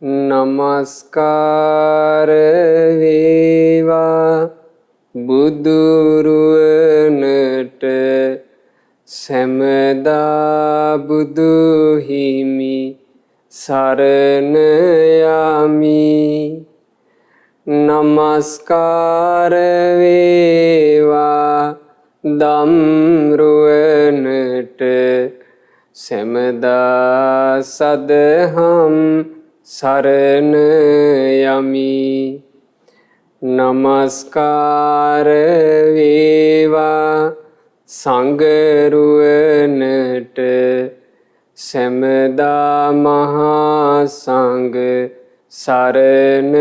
නමස්කාර වේවා බුදුරුවනට සැමදා බුදු හිමි සරණ යමි. නමස්කාර වේවා ධම්රුවනට සැමදා සදහම් සරණ යමි. නමස්කාර වේවා සංඝරුවනට සැමදා මහා සංඝ සරණ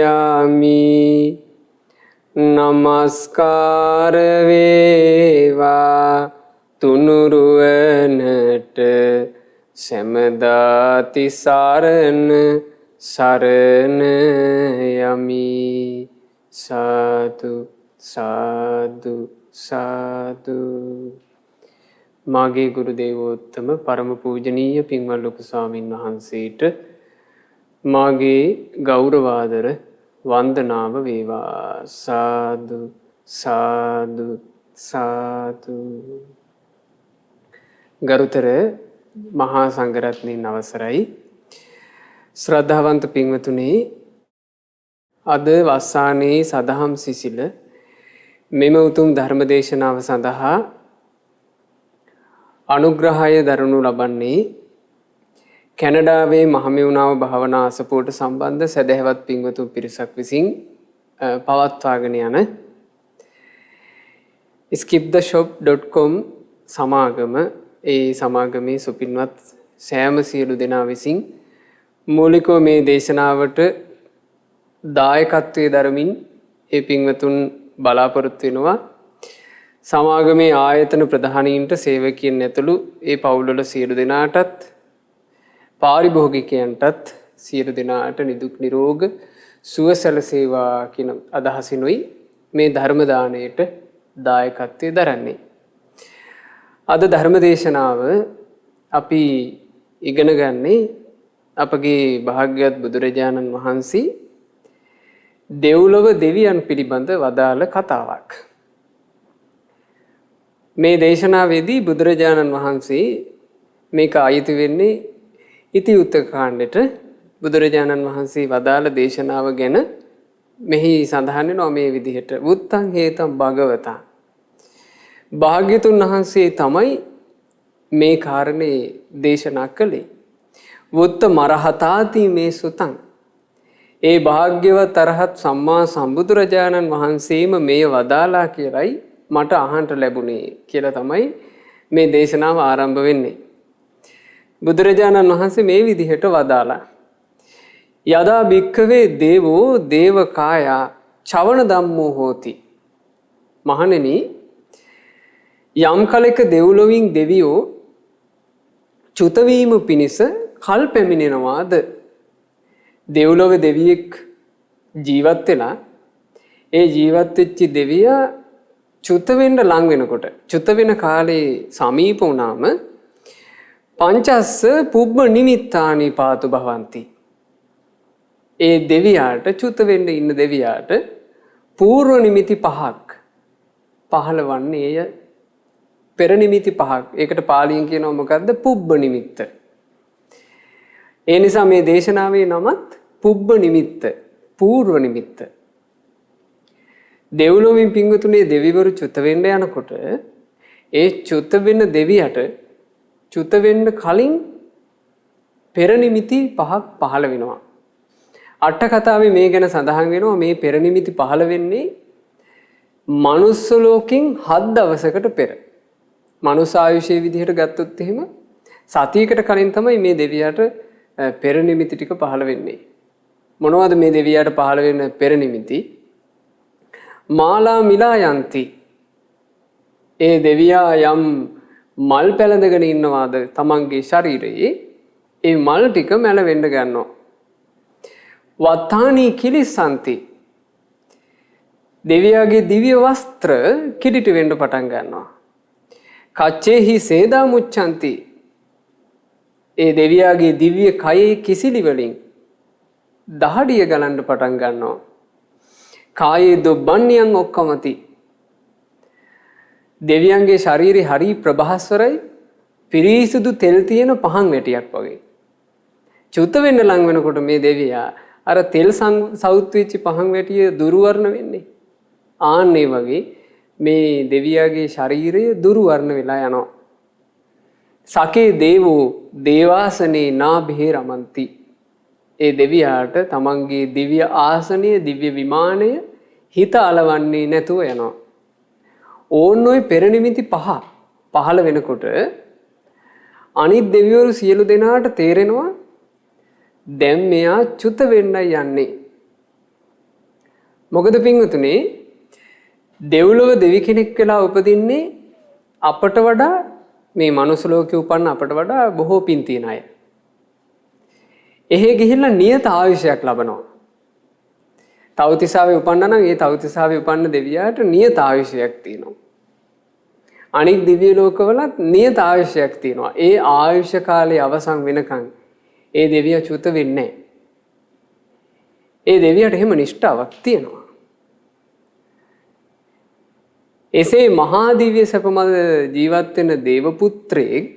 යමි. නමස්කාර වේවා තුනුරුවනට සැමදාති සරණ සරණ යමි. සාදු සාදු සාදු. මාගේ ගුරු දේවෝත්තම පරම පූජනීය පින්වත් ලොකු ස්වාමීන් වහන්සේට මාගේ ගෞරවාදර වන්දනාව වේවා. සාදු සාදු සාදු. ගරුතර මහා සංඝරත්නයන් අවසරයි. ශ්‍රද්ධාවන්ත පින්වතුනි, අද වස්සානයේ සදහම් සිසිල මෙම උතුම් ධර්ම දේශනාව සඳහා අනුග්‍රහය දරනු ලබන්නේ කැනඩාවේ මහමෙවුනාව භාවනා අසපුවට සම්බන්ධ සදහැවත් පින්වතුන් පිරිසක් විසින් පවත්වාගෙන යන skiptheshop.com සමාගම. ඒ සමාගමේ සුපින්වත් සෑම සියලු දෙනා විසින් මූලිකව මේ දේශනාවට දායකත්වයේ දරමින් ඒ පින්වතුන් බලාපොරොත්තු වෙනවා. සමාගමේ ආයතන ප්‍රධානීන්ට, සේවකයන් ඇතුළු ඒ පවුල්වල සියලු දෙනාටත්, පාරිභෝගිකයන්ටත් සියලු දෙනාට නිදුක් නිරෝග සුව සැලසේවා කියන අදහසිනුයි මේ ධර්ම දාණයට දායකත්වයේ දරන්නේ. අද ධර්ම දේශනාව අපි ඉගෙන ගන්නේ අපගේ භාග්‍යවත් බුදුරජාණන් වහන්සේ දෙව්ලොව දෙවියන් පිළිබඳ වදාළ කතාවක්. මේ දේශනාවේදී බුදුරජාණන් වහන්සේ මේක අයිති වෙන්නේ ඉතිඋත්තර කාණ්ඩෙට. බුදුරජාණන් වහන්සේ වදාළ දේශනාව ගැන මෙහි සඳහන් වෙනවා මේ විදිහට: වුත්තං හේතං භගවතා. භාග්‍යතුන් වහන්සේ තමයි මේ කාරණේ දේශනා කළේ. වුත්ත මරහතාති මේ සුතං. ඒ භාග්‍යවත් අරහත් සම්මා සම්බුදුරජාණන් වහන්සේම මේ වදාලා කියලයි මට අහන්න ලැබුණේ කියලා තමයි මේ දේශනාව ආරම්භ වෙන්නේ. බුදුරජාණන් වහන්සේ මේ විදිහට වදාලා: යදා භික්ඛවේ දේවෝ දේවකායා චවන ධම්මෝ හෝති. මහණෙනි, යම් කලෙක දෙව්ලොවින් දෙවියෝ චුතවීම පිණිස කල් පැමිණෙනවාද? දෙව්ලොව දෙවියෙක් ජීවත් වෙලා ඒ ජීවත් වෙච්ච දෙවියා චුත වෙන්න ලං වෙනකොට, චුත වෙන කාලේ සමීප වුණාම පංචස්ස පුබ්බ නිමිත්තානි පාතු භවಂತಿ. ඒ දෙවියාට, චුත වෙන්න ඉන්න දෙවියාට పూర్ව නිමිති පහක් පහළවන්නේය. පෙර නිමිති පහක්. ඒකට පාලියෙන් කියනවා මොකද්ද? පුබ්බ නිමිත්ත. ඒ නිසා මේ දේශනාවේ නමත් පුබ්බ නිමිත්ත, పూర్ව නිමිත්ත. දෙව්ලොවින් පින්වතුනේ දෙවිවරු චුත වෙන්න යනකොට ඒ චුත වෙන දෙවියට චුත වෙන්න කලින් පෙර නිමිති පහක් පහළ වෙනවා. අට කතාවේ මේ ගැන සඳහන් වෙනවා. මේ පෙර නිමිති පහළ වෙන්නේ මනුස්ස ලෝකෙන් 7 දවසකට පෙර. මනුස්ස ආයුෂයේ විදිහට ගත්තොත් එහෙම සතියකට කලින් තමයි මේ දෙවියාට පෙර නිමිති ටික පහළ වෙන්නේ. මොනවද මේ දෙවියාට පහළ වෙන පෙර නිමිති? මාලා මිලා යන්ති. ඒ දෙවියා යම් මල් පැලඳගෙන ඉන්නවාද තමන්ගේ ශරීරයේ, ඒ මල් ටික මැලවෙන්න ගන්නවා. වත්තානි කිලිසන්ති. දෙවියාගේ දිව්‍ය වස්ත්‍ර කිලිට වෙන්න පටන් ගන්නවා. කච්චේහි සේදා මුච්ඡanti. ඒ දෙවියාගේ දිව්‍ය කයේ කිසිලි වලින් දහඩිය ගලන්න පටන් ගන්නවා. කායේ දුබ්බන්නියන් ඔක්කමති. දෙවියන්ගේ ශරීරය හරි ප්‍රභාස්වරයි, පිරිසිදු තෙල් තියෙන පහන් වැටියක් වගේ. චුත වෙන්න ලං වෙනකොට මේ දෙවියා අර තෙල් සවුත් වෙච්ච පහන් වැටිය දුර්වර්ණ වෙන්නේ. ආන්නේ වගේ මේ දෙවියාගේ ශරීරය දුර්වර්ණ වෙලා යනවා. සකේ දේවෝ දේවාසනේ නාභේ රමන්ති. ඒ දෙවියාට තමන්ගේ දිව්‍ය ආසනය, දිව්‍ය විමානය හිත අලවන්නේ නැතුව යනවා. ඕන්න ඔය පෙරනිමිති පහළ වෙනකොට අනිත් දෙවිවරු සියලු දෙනාට තේරෙනවා දැන් මෙයා චුත වෙන්නයි යන්නේ. මොකද පින්වතුනි, දෙව්ලොව දෙවි කෙනෙක් වෙලා උපදින්නේ අපට වඩා, මේ මනුස්ස ලෝකේ උපන්න අපට වඩා බොහෝ පින් තියෙන අය. එහෙ ගිහිල්ලා නියත ආයුෂයක් ලබනවා. තවතිසාවේ උපන්න නම් ඒ තවතිසාවේ උපන්න දෙවියාට නියත ආයුෂයක් තියෙනවා. අනිත් දිව්‍ය ලෝකවලත් නියත ආයුෂයක් තියෙනවා. ඒ ආයුෂ කාලේ අවසන් වෙනකන් ඒ දෙවියා චුත වෙන්නේ නැහැ. ඒ දෙවියාට එහෙම නිෂ්ඨාවක් තියෙනවා. එසේ මහා දිව්‍ය සැපමද ජීවත් වෙන දේව පුත්‍රයෙක්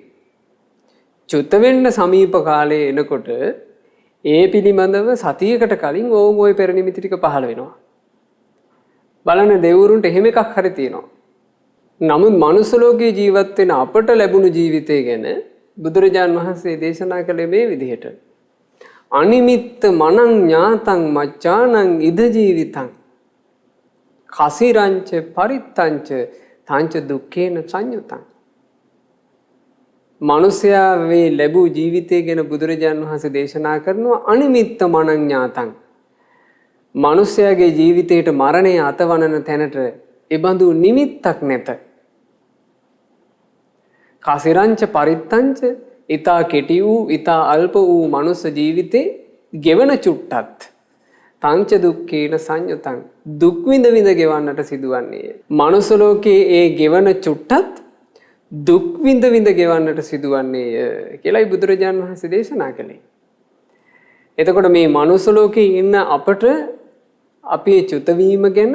චුත වෙන්න සමීප කාලේ එනකොට ඒ පිළිබඳව සතියකට කලින් ඕම් ওই පෙරනිමිති ටික පහළ වෙනවා. බලන්න දෙවුරුන්ට එහෙම එකක් හරි තියෙනවා. නමුත් මනුස්ස ලෝකයේ ජීවත් වෙන අපට ලැබුණු ජීවිතය ගැන බුදුරජාන් වහන්සේ දේශනා කළේ මේ විදිහට. අනිමිත්ත මනං ඥාතං මච්ඡානං ඉද ජීවිතං කසිරංච පරිත්තංච තංච දුක්ඛේන සංයුතං. මනුෂ්‍යයා වේ ලැබූ ජීවිතය ගැන බුදුරජාන් වහන්සේ දේශනා කරනවා අනිමිත්ත මනං ඥාතං. මනුෂ්‍යයාගේ ජීවිතයට මරණය අතවනන තැනට එබඳු නිමිත්තක් නැත. කසිරංච පරිත්තංච ඊතා කෙටි වූ ඊතා අල්ප වූ මනුස්ස ජීවිතේ ගෙවන චුට්ටත් තංච දුක්ඛේන සංයුතං දුක් විඳ විඳ ගෙවන්නට සිදුවන්නේ. මනුස්ස ලෝකයේ ඒ ගෙවන චුට්ටත් දුක් විඳ විඳ ගෙවන්නට සිදුවන්නේ කියලායි බුදුරජාණන් වහන්සේ දේශනා කළේ. එතකොට මේ මනුස්ස ලෝකයේ ඉන්න අපට අපේ චුත වීම ගැන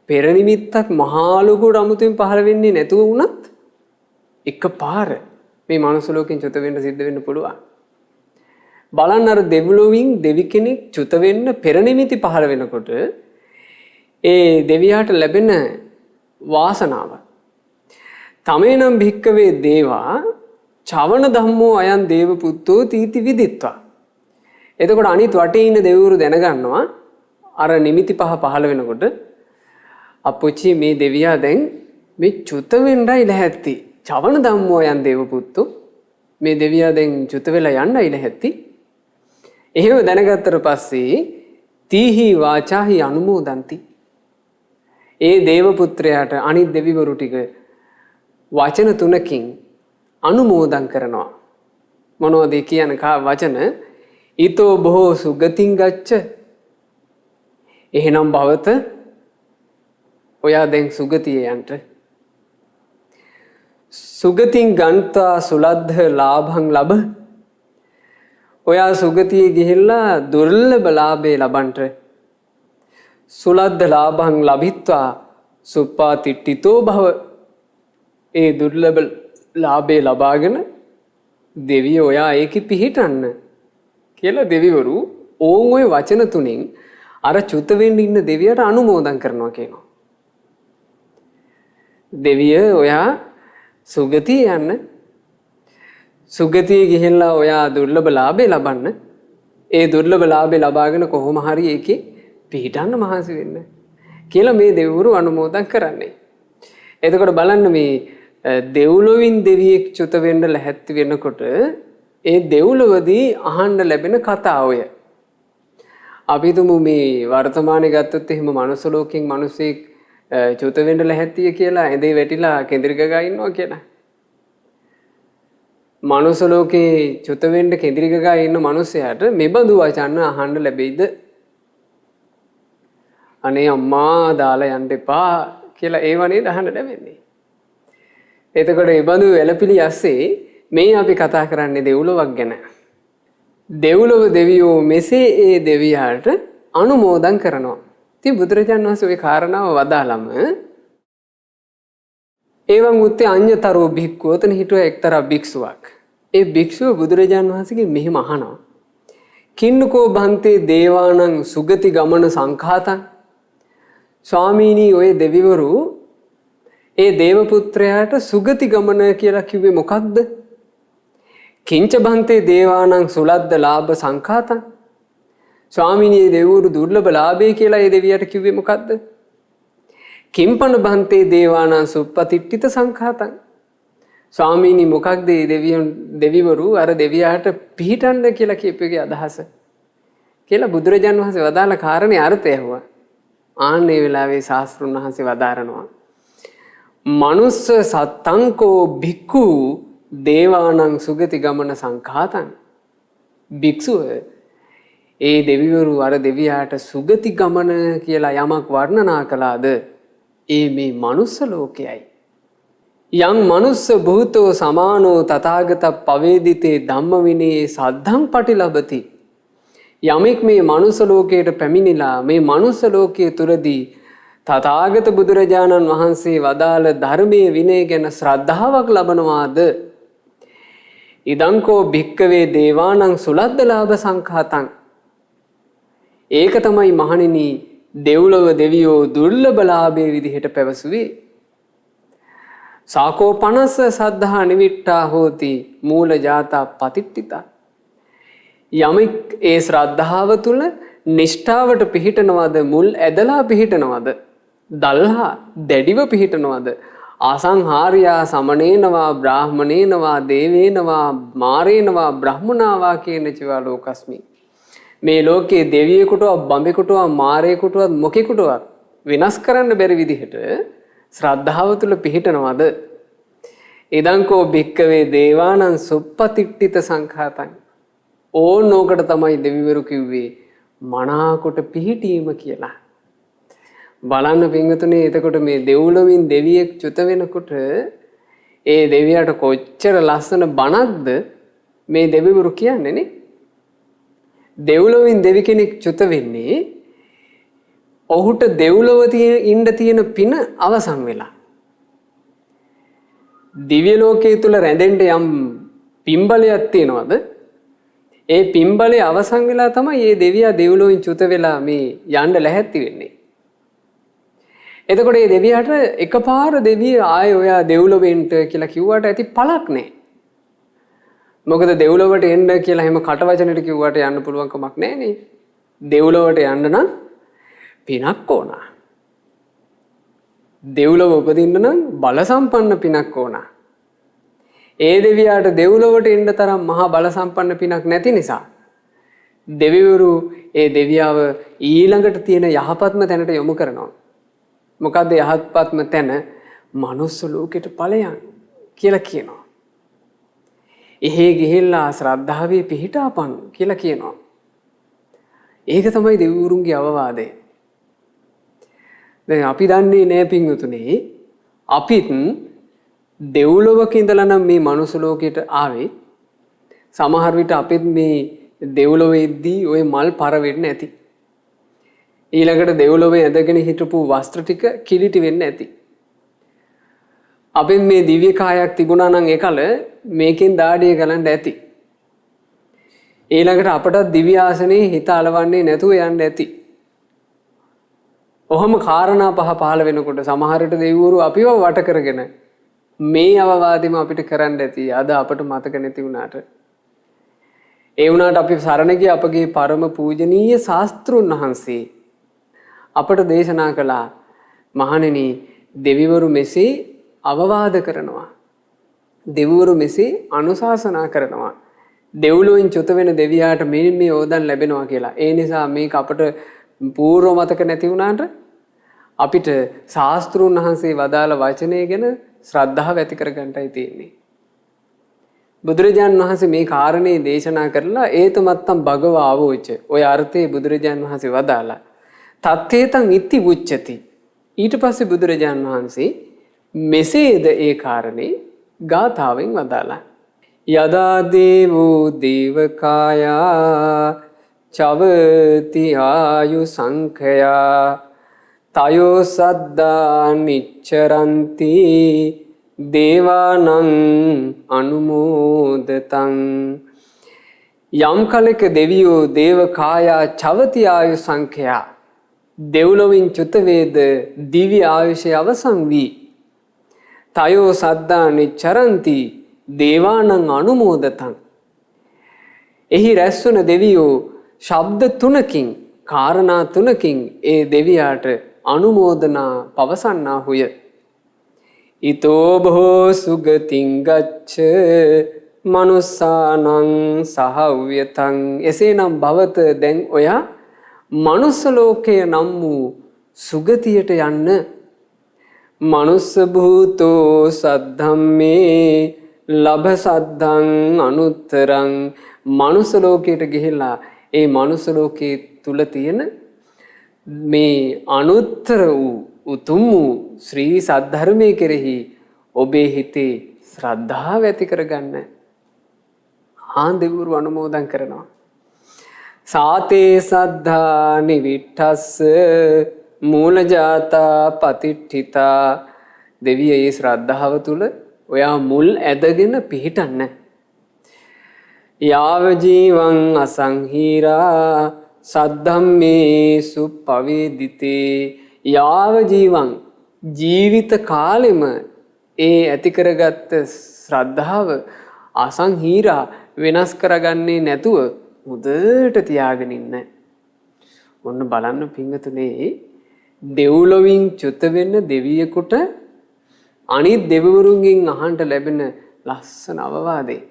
පෙර නිමිත්තක් මහා ලොකු අමුතුවෙන් පහළ වෙන්නේ නැතුව වුණත් එකපාර මේ මනුස්ස ලෝකෙන් චුත වෙන්න සිද්ධ වෙන්න පුළුවන්. බලන්න අර දෙව්ලොවින් දෙවි කෙනෙක් චුත වෙන්න පෙර නිමිති පහළ වෙනකොට ඒ දෙවියාට ලැබෙන වාසනාව. තමේනම් භික්කවේ දේවා චවන ධම්මෝ අයන් දේව පුත්තෝ තීති විදිත්වා. එතකොට අනිත් වටේ ඉන්න දෙවිවරු දැනගන්නවා අර නිමිති පහළ වෙනකොට අපොච්චි මේ දෙවියා දැන් මේ චුත වෙන්නයි ලැහැත්ති. චවන ධම්මෝ අයන් දේව පුත්තෝ මේ දෙවියා දැන් චුත වෙලා යන්නයි ලැහැත්ති. එහෙම දැනගත්තට පස්සේ තීහි වාචාහි අනුමෝදන්ති. ඒ දේව පුත්‍රයාට අනිත් දෙවිවරු ටික වචන තුනකින් අනුමෝදන් කරනවා. මොනවද කියන වචන? ඊතෝ බොහෝ සුගතින් ගච්ඡ. එහෙනම් භවත ඔයා දැන් සුගතියේ යන්න. සුගතින් ගන්තා සුලද්ධ ලාභං ලබ. ඔයා සුගතියේ ගිහිල්ලා දුර්ලභ ලාභේ ලබන්ට. සුලද්ධ ලාභං ලබිත්වා සුප්පා තිට්ඨිතෝ භව. ඒ දුර්ලභ ලාභේ ලබාගෙන දෙවියෝ ඔයා ඒකෙ පිහිටන්න කියලා දෙවිවරු ඕන් ওই වචන තුنين අර චුත වෙන්න ඉන්න දෙවියට අනුමෝදන් කරනවා කියනවා. දෙවිය ඔයා සුගතිය යන්න. සුගතිය ගිහිල්ලා ඔයා දුර්ලභ ලාභේ ලබන්න. ඒ දුර්ලභ ලාභේ ලබාගෙන කොහොම හරි ඒකේ පිහිටන්න මහන්සි වෙන්න කියලා මේ දෙවිවරු අනුමෝදන් කරන්නේ. එතකොට බලන්න මේ දෙව්ලොවින් දෙවියෙක් චුත වෙන්න ලැහැත්ති වෙනකොට ඒ දෙව්ලොවදී අහන්න ලැබෙන කතා ඔය. අපි තුමු මේ වර්තමානයේ ගත්තොත් එහෙම මනුස්ස ලෝකෙන් මිනිස්සෙක් චුත වෙන්න ලැහැත්තිය කියලා ඇඳේ වැටිලා කෙඳිරි ගගා ඉන්නවා කියලා. මනුස්ස ලෝකේ චුත වෙන්න කෙඳිරි ගගා ඉන්න මිනිසයාට මෙබඳු වචන අහන්න ලැබෙයිද? අනේ අම්මා දාලා යන්න එපා කියලා ඒවනේ අහන්න ලැබෙන්නේ. එතකොට මේ බඳු වැළපිලි ඇස්සේ මේ අපි කතා කරන්නේ දෙව්ලොවක් ගැන. දෙව්ලොව දෙවියෝ මෙසේ ඒ දෙවියාට අනුමෝදන් කරනවා. ඉතින් බුදුරජාණන් වහන්සේ ওই කාරණාව වදාළම එවං උත්තේ අඤ්‍යතරෝ භික්ඛු උතන හිටුව එක්තරා භික්ෂුවක්. ඒ භික්ෂුව බුදුරජාණන් වහන්සේගෙන් මෙහෙම අහනවා. කින්නකෝ භන්තේ දේවානං සුගති ගමන සංඛාතං. ස්වාමීනි ඔය දෙවිවරු ඒ දේව පුත්‍රයාට සුගති ගමන කියලා කිව්වේ මොකක්ද? කිංච භන්තේ දේවානං සුලද්ද ලාභ සංඛාතං. ස්වාමීනි දෙවිවරු දුර්ලභ ලාභය කියලා ඒ දෙවියට කිව්වේ මොකක්ද? කිම්පන භන්තේ දේවානං සුප්පතිට්ඨිත සංඛාතං. ස්වාමීනි මොකක්ද මේ දෙවිවරු අර දෙවියාට පිහිටන්න කියලා කියපේගේ අදහස කියලා බුදුරජාන් වහන්සේ වදාළ කාරණේ අර්ථය ඇහුවා. ආන්නේ වෙලාවේ ශාස්ත්‍රුන් වහන්සේ වදාරනවා. මනුස්ස සත්තංකෝ භික්ඛු දේවානං සුගති ගමන සංඛාතං. භික්ෂුව ඒ දෙවිවරු අර දෙවියාට සුගති ගමන කියලා යමක් වර්ණනා කළාද ඒ මේ මනුස්ස ලෝකයයි. යං මනුස්ස භූතෝ සමානෝ තථාගත පවේදිතේ ධම්ම විනයේ සද්ධං පටිලබති. යමෙක් මේ මනුස්ස ලෝකයට පැමිණිලා මේ මනුස්ස ලෝකයේ තුරදී තථාගත බුදුරජාණන් වහන්සේ වදාළ ධර්මයේ විනය ගැන ශ්‍රද්ධාවක් ලබනවාද ඉදංකෝ භික්කවේ දේවානං සුලද්ද ලාභ සංඛාතං. ඒක තමයි මහණෙනි දෙව්ලොව දෙවියෝ දුර්ලභ ලාභයේ විදිහට පැවසුවේ. සාකෝ 50 සද්ධා නිවිට්ඨා හෝති මූල ජාතා පතිට්ඨිතා. යමෙක් ඒ ශ්‍රද්ධාව තුල නිෂ්ඨාවට පිහිටනවද මුල් ඇදලා පිහිටනවද දල්හා දැඩිව පිහිටනවද ආසංහාරියා සමනේනවා බ්‍රාහමනේනවා දේවේනවා මාරේනවා බ්‍රහ්මනාවා කියන චිවා ලෝකස්මි. මේ ලෝකයේ දෙවියෙකුටවත් බඹෙකුටවත් මාරයෙකුටවත් මොකෙකුටවත් විනාශ කරන්න බැරි විදිහට ශ්‍රද්ධාව තුල පිහිටනවද? ඉදංකෝ භික්කවේ දේවානං සුප්පතිට්ඨිත සංඛාතං. ඕනෝකට තමයි දෙවිවරු කිව්වේ මනාකොට පිහිටීම කියලා. බලන්න පින්වතුනි එතකොට මේ දෙව්ලොවින් දෙවියෙක් චුත වෙනකොට ඒ දෙවියට කොච්චර ලස්සන බණක්ද මේ දෙවිවරු කියන්නේ නේ. දෙව්ලොවින් දෙවි කෙනෙක් චුත වෙන්නේ ඔහුට දෙව්ලොව ඉන්න තියෙන පින අවසන් වෙලා. දිව්‍ය ලෝකයේ තුල රැඳෙන්න යම් පින්බලයක් තියෙනවද? ඒ පින්බලය අවසන් වෙලා තමයි මේ දෙවියා දෙව්ලොවින් චුත වෙලා මේ යන්න ලැහැත්ති වෙන්නේ. එතකොට මේ දෙවියාට එකපාර දෙවිය ආයේ ඔයා දෙව්ලොවෙන්ට කියලා කිව්වට ඇති පළක් නැහැ. මොකද දෙව්ලොවට එන්න කියලා හැම කටවචනෙට කිව්වට යන්න පුළුවන් කමක් නැහැ නේ. දෙව්ලොවට යන්න නම් පිනක් ඕන. දෙව්ලොව උපදින්න නම් බල සම්පන්න පිනක් ඕන. ඒ දෙවියාට දෙව්ලොවට එන්න තරම් මහා බල සම්පන්න පිනක් නැති නිසා දෙවිවරු ඒ දෙවියාව ඊළඟට තියෙන යහපත්ම තැනට යොමු කරනවා. මොකද්ද යහපත්ම තැන? මනුස්ස ලෝකෙට ඵලයන් කියලා කියනවා. එහෙ ගිහිල්ලා ශ්‍රද්ධාවේ පිහිටාපන් කියලා කියනවා. ඒක තමයි දෙවිවරුන්ගේ අවවාදය. දැන් අපි දන්නේ නෑ පින්වතුනි අපිත් දෙව්ලොවක ඉඳලා නම් මේ මනුස්ස ලෝකයට ආවේ. සමහර විට අපිත් මේ දෙව්ලොවේදී ওই මල් පර වෙන්න ඇති. ඊළඟට දෙව්ලොවේ ඇඳගෙන හිටපු වස්ත්‍ර ටික කිලිටි වෙන්න ඇති. අපිත් මේ දිව්‍ය කායක් තිබුණා නම් ඒකල මේකෙන් දාඩිය ගලන්න ඇති. ඊළඟට අපට දිව්‍ය ආසනේ හිත අලවන්නේ නැතුව යන්න ඇති. ඔහොම කාරණා පහ පහළ වෙනකොට සමහරට දෙවිවරු අපිව වට කරගෙන මේ අවවාදෙම අපිට කරන්න ඇති. අද අපට මතක නැති වුණාට. ඒ වුණාට අපි සරණ ගිය අපගේ පරම පූජනීය ශාස්ත්‍රුන් වහන්සේ අපට දේශනා කළා මහණෙනි දෙවිවරු මෙසේ අවවාද කරනවා. දෙවිවරු මෙසේ අනුශාසනා කරනවා. දෙව්ලොවින් චුත වෙන දෙවියාට මේ ඕදන් ලැබෙනවා කියලා. ඒ නිසා මේක අපට පූර්ව මතක නැති වුණාට අපිට ශාස්ත්‍රුන් වහන්සේ වදාළ වචනය ගැන ශ්‍රද්ධාව ඇති කරගන්නයි තියෙන්නේ. බුදුරජාණන් වහන්සේ මේ කාරණේ දේශනා කරලා ඒතමත්තම් භගව ආවෝච ඔය අර්ථයේ බුදුරජාණන් වහන්සේ වදාලා තත්තේතං ඉති උච්චති. ඊට පස්සේ බුදුරජාණන් වහන්සේ මෙසේද ඒ කාරණේ ගාථාවෙන් වදාලා. යදා දේවෝ දේවකායා චවති ආයු සංඛයා තයෝ සද්දා නිච්චරන්ති දේවානං අනුමෝදතං. යම් කලක දෙවියෝ දේවකායා චවති ආයු සංඛයා දෙව්ලොවින් චුත වේද දිව්‍ය ආයුෂය අවසන් වී තයෝ සද්දා නිච්චරන්ති දේවානං අනුමෝදතං. එහි රැස්වන දෙවියෝ ශබ්ද තුනකින් කාරණා තුනකින් ඒ දෙවියාට අනුමෝදනා පවසන්නාහුය. ඊතෝ බෝ සුගතින් ගච්ඡ මනුස්සානං සහව්‍යතං. එසේනම් භවත දැන් ඔයා මනුස්ස ලෝකය නම් වූ සුගතියට යන්න. මනුස්ස භූතෝ සද්ධම්මේ ලබ සද්ධං අනුත්තරං. මනුස්ස ලෝකයට ගිහිලා ඒ මනුස්ස ලෝකයේ තුල තියෙන මේ අනුත්තර වූ උතුම් වූ ශ්‍රී සද්ධර්මයේ කෙරෙහි ඔබේ හිතේ ශ්‍රද්ධාව ඇති කරගන්න. දෙවිවරු අනුමෝදන් කරනවා. සාතේ සද්ධා නිවිට්ඨස්ස මූලජාතා පතිට්ඨිතා. දෙවිය ඒ ශ්‍රද්ධාව තුල ඔයා මුල් ඇදගෙන පිහිටන්න. යාව ජීවං අසංහීරා සද්ධම්මේසු පවේදිතේ. යාව ජීවං ජීවිත කාලෙම ඒ ඇති කරගත්ත ශ්‍රද්ධාව අසංහීරා වෙනස් කරගන්නේ නැතුව හොඳට තියාගෙන ඉන්න. ඔන්න බලන්න පින්වතුනේ, දෙව්ලොවින් චුත වෙන්න දෙවියෙකුට අනිත් දෙවිවරුන්ගෙන් අහන්න ලැබෙන ලස්සන අවවාදේ.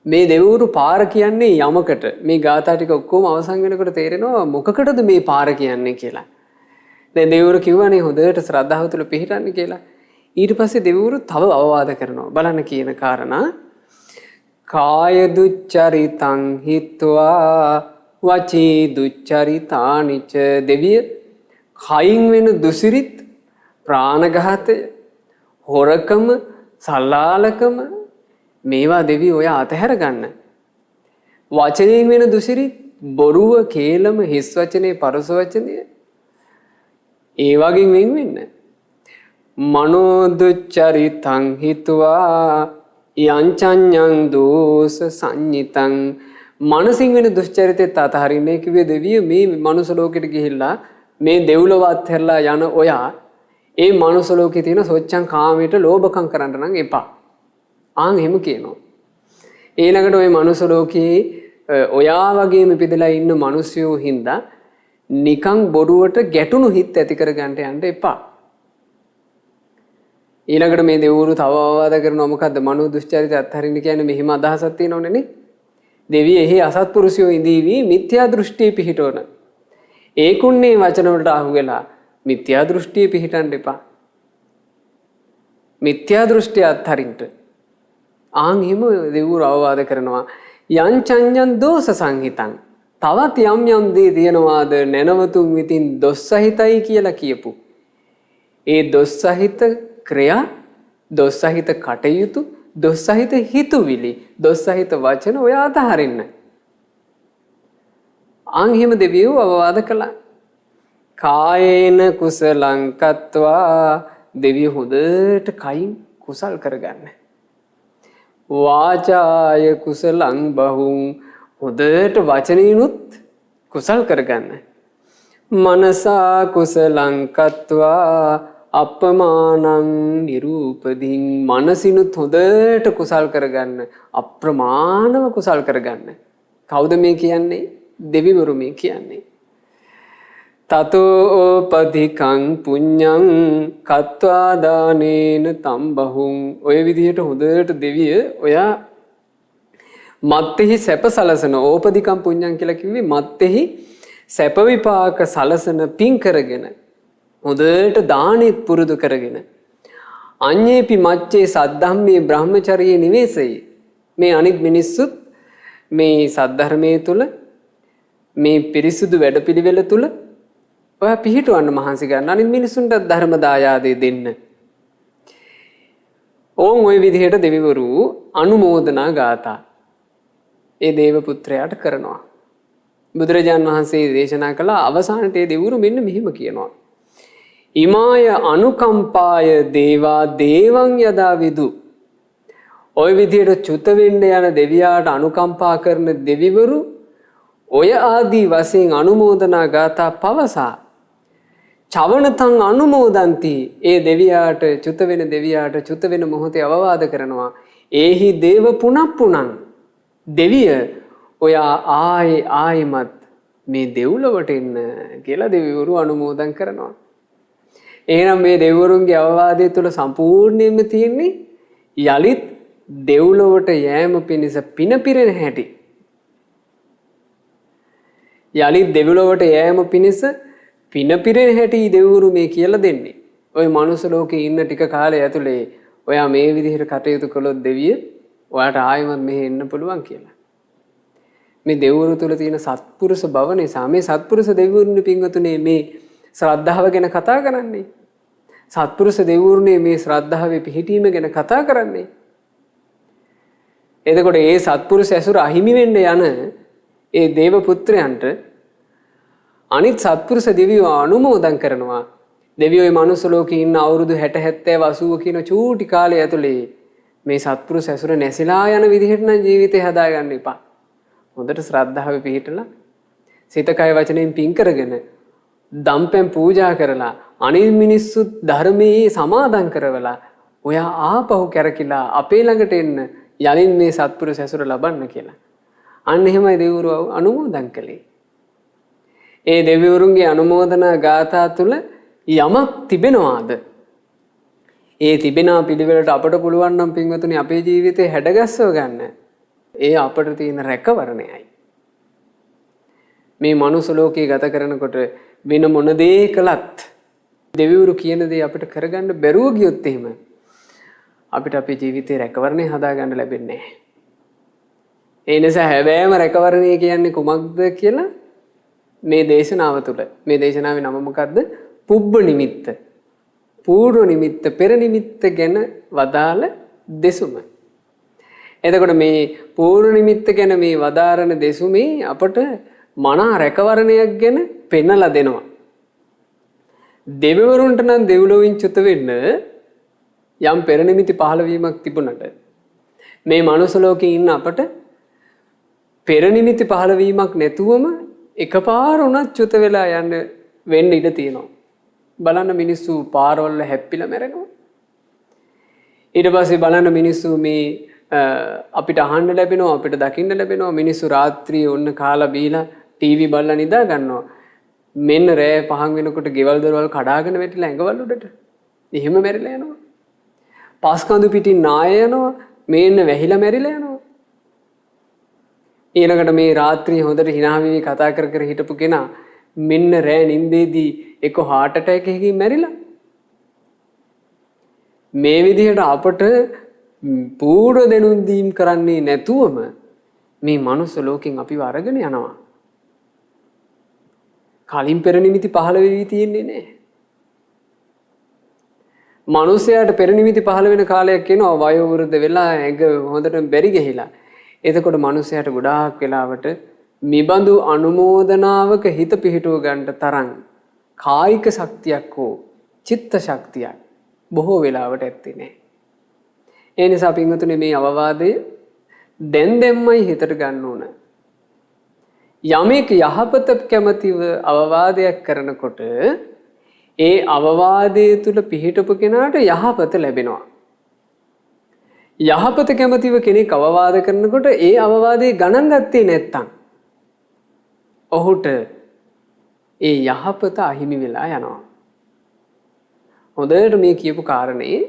මේ දෙවිවරු පාර කියන්නේ යමකට. මේ ගාථා ටික ඔක්කොම අවසන් වෙනකොට තේරෙනවා මොකකටද මේ පාර කියන්නේ කියලා. දැන් දෙවිවරු කිව්වනේ හොඳට ශ්‍රද්ධාව තුළ පිහිටන්න කියලා. ඊට පස්සේ දෙවිවරු තව අවවාද කරනවා. බලන්න කියන කාරණා. කාය දුච්චරිතං හිත්වා වචී දුච්චරිතානිච. දෙවිය කයින් වෙන දුසිරිත්, ප්‍රාණඝාතය, හොරකම, සල්ලාලකම මේවා දෙවිය ඔය අතහැර ගන්න. වචනයෙන් වෙන දුසිරිත්, බොරුව, කේලම, හිස් වචනේ, පරස වචනය ඒ වගේ වෙන් වෙන්න. මනෝ දුච්චරිතං හිත්වා යංචඤ්ඤං දෝස සංඤිතං. මනසින් වෙන දුෂ්චරිතෙත් අතහරින්නේ කිව්වේ දෙවිය මේ මනුස්ස ලෝකෙට ගිහිල්ලා මේ දෙව්ලොව අත්හැරලා යන ඔයා ඒ මනුස්ස ලෝකේ තියෙන සොච්චං කාමයට ලෝභකම් කරන්න නම් එපා. එහෙම කියනවා. ඊළඟට ওই මනුස්ස ලෝකේ ඔයා වගේම පිදලා ඉන්න මිනිස්සුયો හින්දා නිකං බොරුවට ගැටුණු හිත් ඇති කරගන්න යන්න එපා. ඊළඟට මේ දෙවිවරු තව අවවාද කරනවා. මොකද්ද? මනෝ දුෂ්චරිත අත්හරින්න කියන්නේ මෙහිම අදහසක් තියෙනවනේ නේ. දෙවිය එහි අසත්පුරුෂයෝ ඉඳීවි මිත්‍යා දෘෂ්ටිය පිහිටවන. ඒකුන්නේ වචන වලට අහු වෙලා මිත්‍යා දෘෂ්ටිය පිහිටන්න එපා. මිත්‍යා දෘෂ්ටිය අත්හරින්න. එහෙම දෙවිවරු අවවාද කරනවා. යංචඤ්ඤං දෝස සංහිතං. තවත් යම් දේ තියනවාද නැනවතුන් විතින් දොස් සහිතයි කියලා කියපු. ඒ දොස් සහිත ක්‍රියා, දොස් සහිත කටයුතු, දොස් සහිත හිතුවිලි, දොස් සහිත වචන ඔය අතහරින්න. එහෙම දෙවියෝ අවවාද කළා. කායේන කුසලං කତ୍වා. දෙවියෝ හොඳට කයින් කුසල් කරගන්න. වාචාය කුසලං බහුං. හොඳට වචනිනුත් කුසල් කරගන්න. මනසා කුසලං කତ୍වා අපමානං නිරූපදීන්. මනසිනුත් හොඳට කුසල් කරගන්න. අප්‍රමාණව කුසල් කරගන්න. කවුද මේ කියන්නේ? දෙවිවරු මේ කියන්නේ. තතෝ පදිකං පුඤ්ඤං කତ୍වා දානේන තම්බහුං. ඔය විදිහට හොඳට දෙවිය ඔයා මත්තෙහි සැප සලසන. ඕපදිකම් පුඤ්ඤං කියලා කිව්වේ මත්තෙහි සැප විපාක සලසන පින් කරගෙන හොඳට දානෙත් පුරුදු කරගෙන අඤ්ඤේපි මච්චේ සද්ධම්මේ බ්‍රහ්මචර්යයේ නිවේසයි. මේ අනිත් මිනිස්සුත් මේ සද්ධර්මයේ තුල මේ පිරිසුදු වැඩපිළිවෙල තුල ඔයා පිහිටවන්න මහන්සි ගන්න. අනිත් මිනිසුන්ට ධර්ම දායාදේ දෙන්න. ඕන් ওই විදිහට දෙවිවරු අනුමෝදනා ගාථා ඒ දේව පුත්‍රයාට කරනවා. බුදුරජාන් වහන්සේ දේශනා කළ අවසානට ඒ දෙවිවරු මෙන්න මෙහිම කියනවා. ඉමාය අනුකම්පාය දේවා දේවං යදා විදු. ওই විදිහට චුත වෙන්න යන දෙවියාට අනුකම්පා කරන දෙවිවරු ඔය ආදී වශයෙන් අනුමෝදනා ගාථා පවසා චවනතං අනුමෝදන්ති. ඒ දෙවියාට චුත වෙන දෙවියාට චුත වෙන මොහොතේ අවවාද කරනවා. ඒහි දේව පුනප්පුනං. දෙවිය ඔයා ආයෙමත් මේ දෙව්ලොවට එන්න කියලා දෙවිවරු අනුමෝදන් කරනවා. එහෙනම් මේ දෙවිවරුන්ගේ අවවාදය තුළ සම්පූර්ණයෙන්ම තියෙන්නේ යලිත් දෙව්ලොවට යෑම පිණිස පින පිරෙන හැටි. යලිත් දෙව්ලොවට යෑම පිණිස පින පිරෙන හැටි දෙවිවරු මේ කියලා දෙන්නේ. ওই මනුස්ස ලෝකේ ඉන්න ටික කාලය ඇතුලේ ඔයා මේ විදිහට කටයුතු කළොත් දෙවිය ඔයාට ආයෙමත් මෙහෙ එන්න පුළුවන් කියලා. මේ දෙවිවරු තුල තියෙන සත්පුරුෂ බව නිසා මේ සත්පුරුෂ දෙවිවරුන් පින්වතුනේ මේ ශ්‍රද්ධාව ගැන කතා කරන්නේ. සත්පුරුෂ දෙවිවරුනේ මේ ශ්‍රද්ධාවේ පිහිටීම ගැන කතා කරන්නේ. එතකොට ඒ සත්පුරුෂ ඇසුර අහිමි වෙන්න යන ඒ දේව පුත්‍රයන්ට අනිත් සත්පුරුෂ දෙවියෝ අනුමෝදන් කරනවා. දෙවියෝ මේ මනුස්ස ලෝකේ ඉන්න අවුරුදු 60 70 80 කියන චූටි කාලය ඇතුලේ මේ සත්පුරුෂ ඇසුර නැසිලා යන විදිහට නම් ජීවිතේ හදාගන්න එපා. හොඳට ශ්‍රද්ධාවේ පිහිටලා සිත කය වචනයෙන් පින් කරගෙන දම්පැන් පූජා කරලා අනිත් මිනිස්සුත් ධර්මයේ සමාදන් කරවලා ඔයා ආපහු කැරකිලා අපේ ළඟට එන්න යලින් මේ සත්පුරුෂ ඇසුර ලබන්න කියලා. අන්න එහෙමයි දෙවිවරු අනුමෝදන් කළේ. ඒ දෙවිවරුන්ගේ අනුමෝදනා ගාථා තුල යමක් තිබෙනවාද? ඒ තිබෙන පිළිවෙලට අපට පුළුවන් නම් පින්වතුනි අපේ ජීවිතේ හැඩගස්සව ගන්න. ඒ අපට තියෙන රැකවරණයයි. මේ මනුස්ස ලෝකේ ගත කරනකොට වෙන මොන දේ කළත් දෙවිවරු කියන දේ අපිට කරගන්න බැරුව ගියොත් එහෙම අපිට අපේ ජීවිතේ රැකවරණය හදාගන්න ලැබෙන්නේ නැහැ. ඒ නිසා හැබෑම රැකවරණය කියන්නේ කුමක්ද කියලා මේ දේශනාව තුළ මේ දේශනාවේ නම මොකද්ද? පුබ්බ නිමිත්ත. පූර්ව නිමිත්ත, පෙර නිමිත්ත ගැන වදාළ දෙසුම. එතකොට මේ පූර්ව නිමිත්ත ගැන මේ වදාරන දෙසුමේ අපට මනා රැකවරණයක් ගැන පෙන්නලා දෙනවා. දෙවිවරුන්ට නම් දෙව්ලොවින් චුත වෙන්න යම් පෙර නිමිති පහළ වීමක් තිබුණට මේ මනුස්ස ලෝකේ ඉන්න අපට පෙර නිමිති පහළ වීමක් නැතුවම එකපාර උනත් චුත වෙලා යන්න වෙන්න ඉඩ තියෙනවා. බලන්න මිනිස්සු පාරවල හැප්පිලා මැරෙනවා. ඊට පස්සේ බලන්න මිනිස්සු මේ අපිට අහන්න ලැබෙනවා, අපිට දකින්න ලැබෙනවා. මිනිස්සු රාත්‍රියේ ඔන්න කාලා බීලා ටීවී බලලා නිදා ගන්නවා. මෙන්න රෑ 5 වෙනකොට ගෙවල් දොරවල් කඩාගෙන වැටිලා ඇඟවල් උඩට. එහෙම මැරිලා යනවා. පාස්කඳු පිටින් නාය යනවා. මේන්න වැහිලා මැරිලා යනවා. ඊළඟට මේ රාත්‍රියේ හොඳට hina වෙවි කතා කර කර හිටපු කෙනා මෙන්න රෑ නිින්දේදී එක heart attack එකකින් මැරිලා. මේ විදිහට අපට පූර්ව දෙනුම් දීම් කරන්නේ නැතුවම මේ මනුස්ස ලෝකෙන් අපිව අරගෙන යනවා. කලින් පෙර නිමිති පහළ වෙවි තියෙන්නේ නැහැ. මනුස්සයාට පෙර නිමිති පහළ වෙන කාලයක් එනවා වයෝ වෘද්ධ වෙලා ඇඟ හොඳට බැරි ගිහිලා. එතකොට මනුස්සයාට ගොඩාක් වෙලාවට මිබඳු අනුමෝදනාවක හිත පිහිටුව ගන්නට තරම් කායික ශක්තියක් හෝ චිත්ත ශක්තියක් බොහෝ වෙලාවට ඇත්තේ නැහැ. ඒ නිසා පින්වතුනි මේ අවවාදය දැන්මයි හිතට ගන්න ඕන. යමෙක් යහපත කැමැතිව අවවාදයක් කරනකොට ඒ අවවාදයේ තුල පිහිටපු කෙනාට යහපත ලැබෙනවා. යහපත කැමැතිව කෙනෙක් අවවාද කරනකොට ඒ අවවාදයේ ගණන් ගත්තේ නැත්තම් ඔහුට ඒ යහපත අහිමි වෙලා යනවා. හොඳට මේ කියපු කාරණේ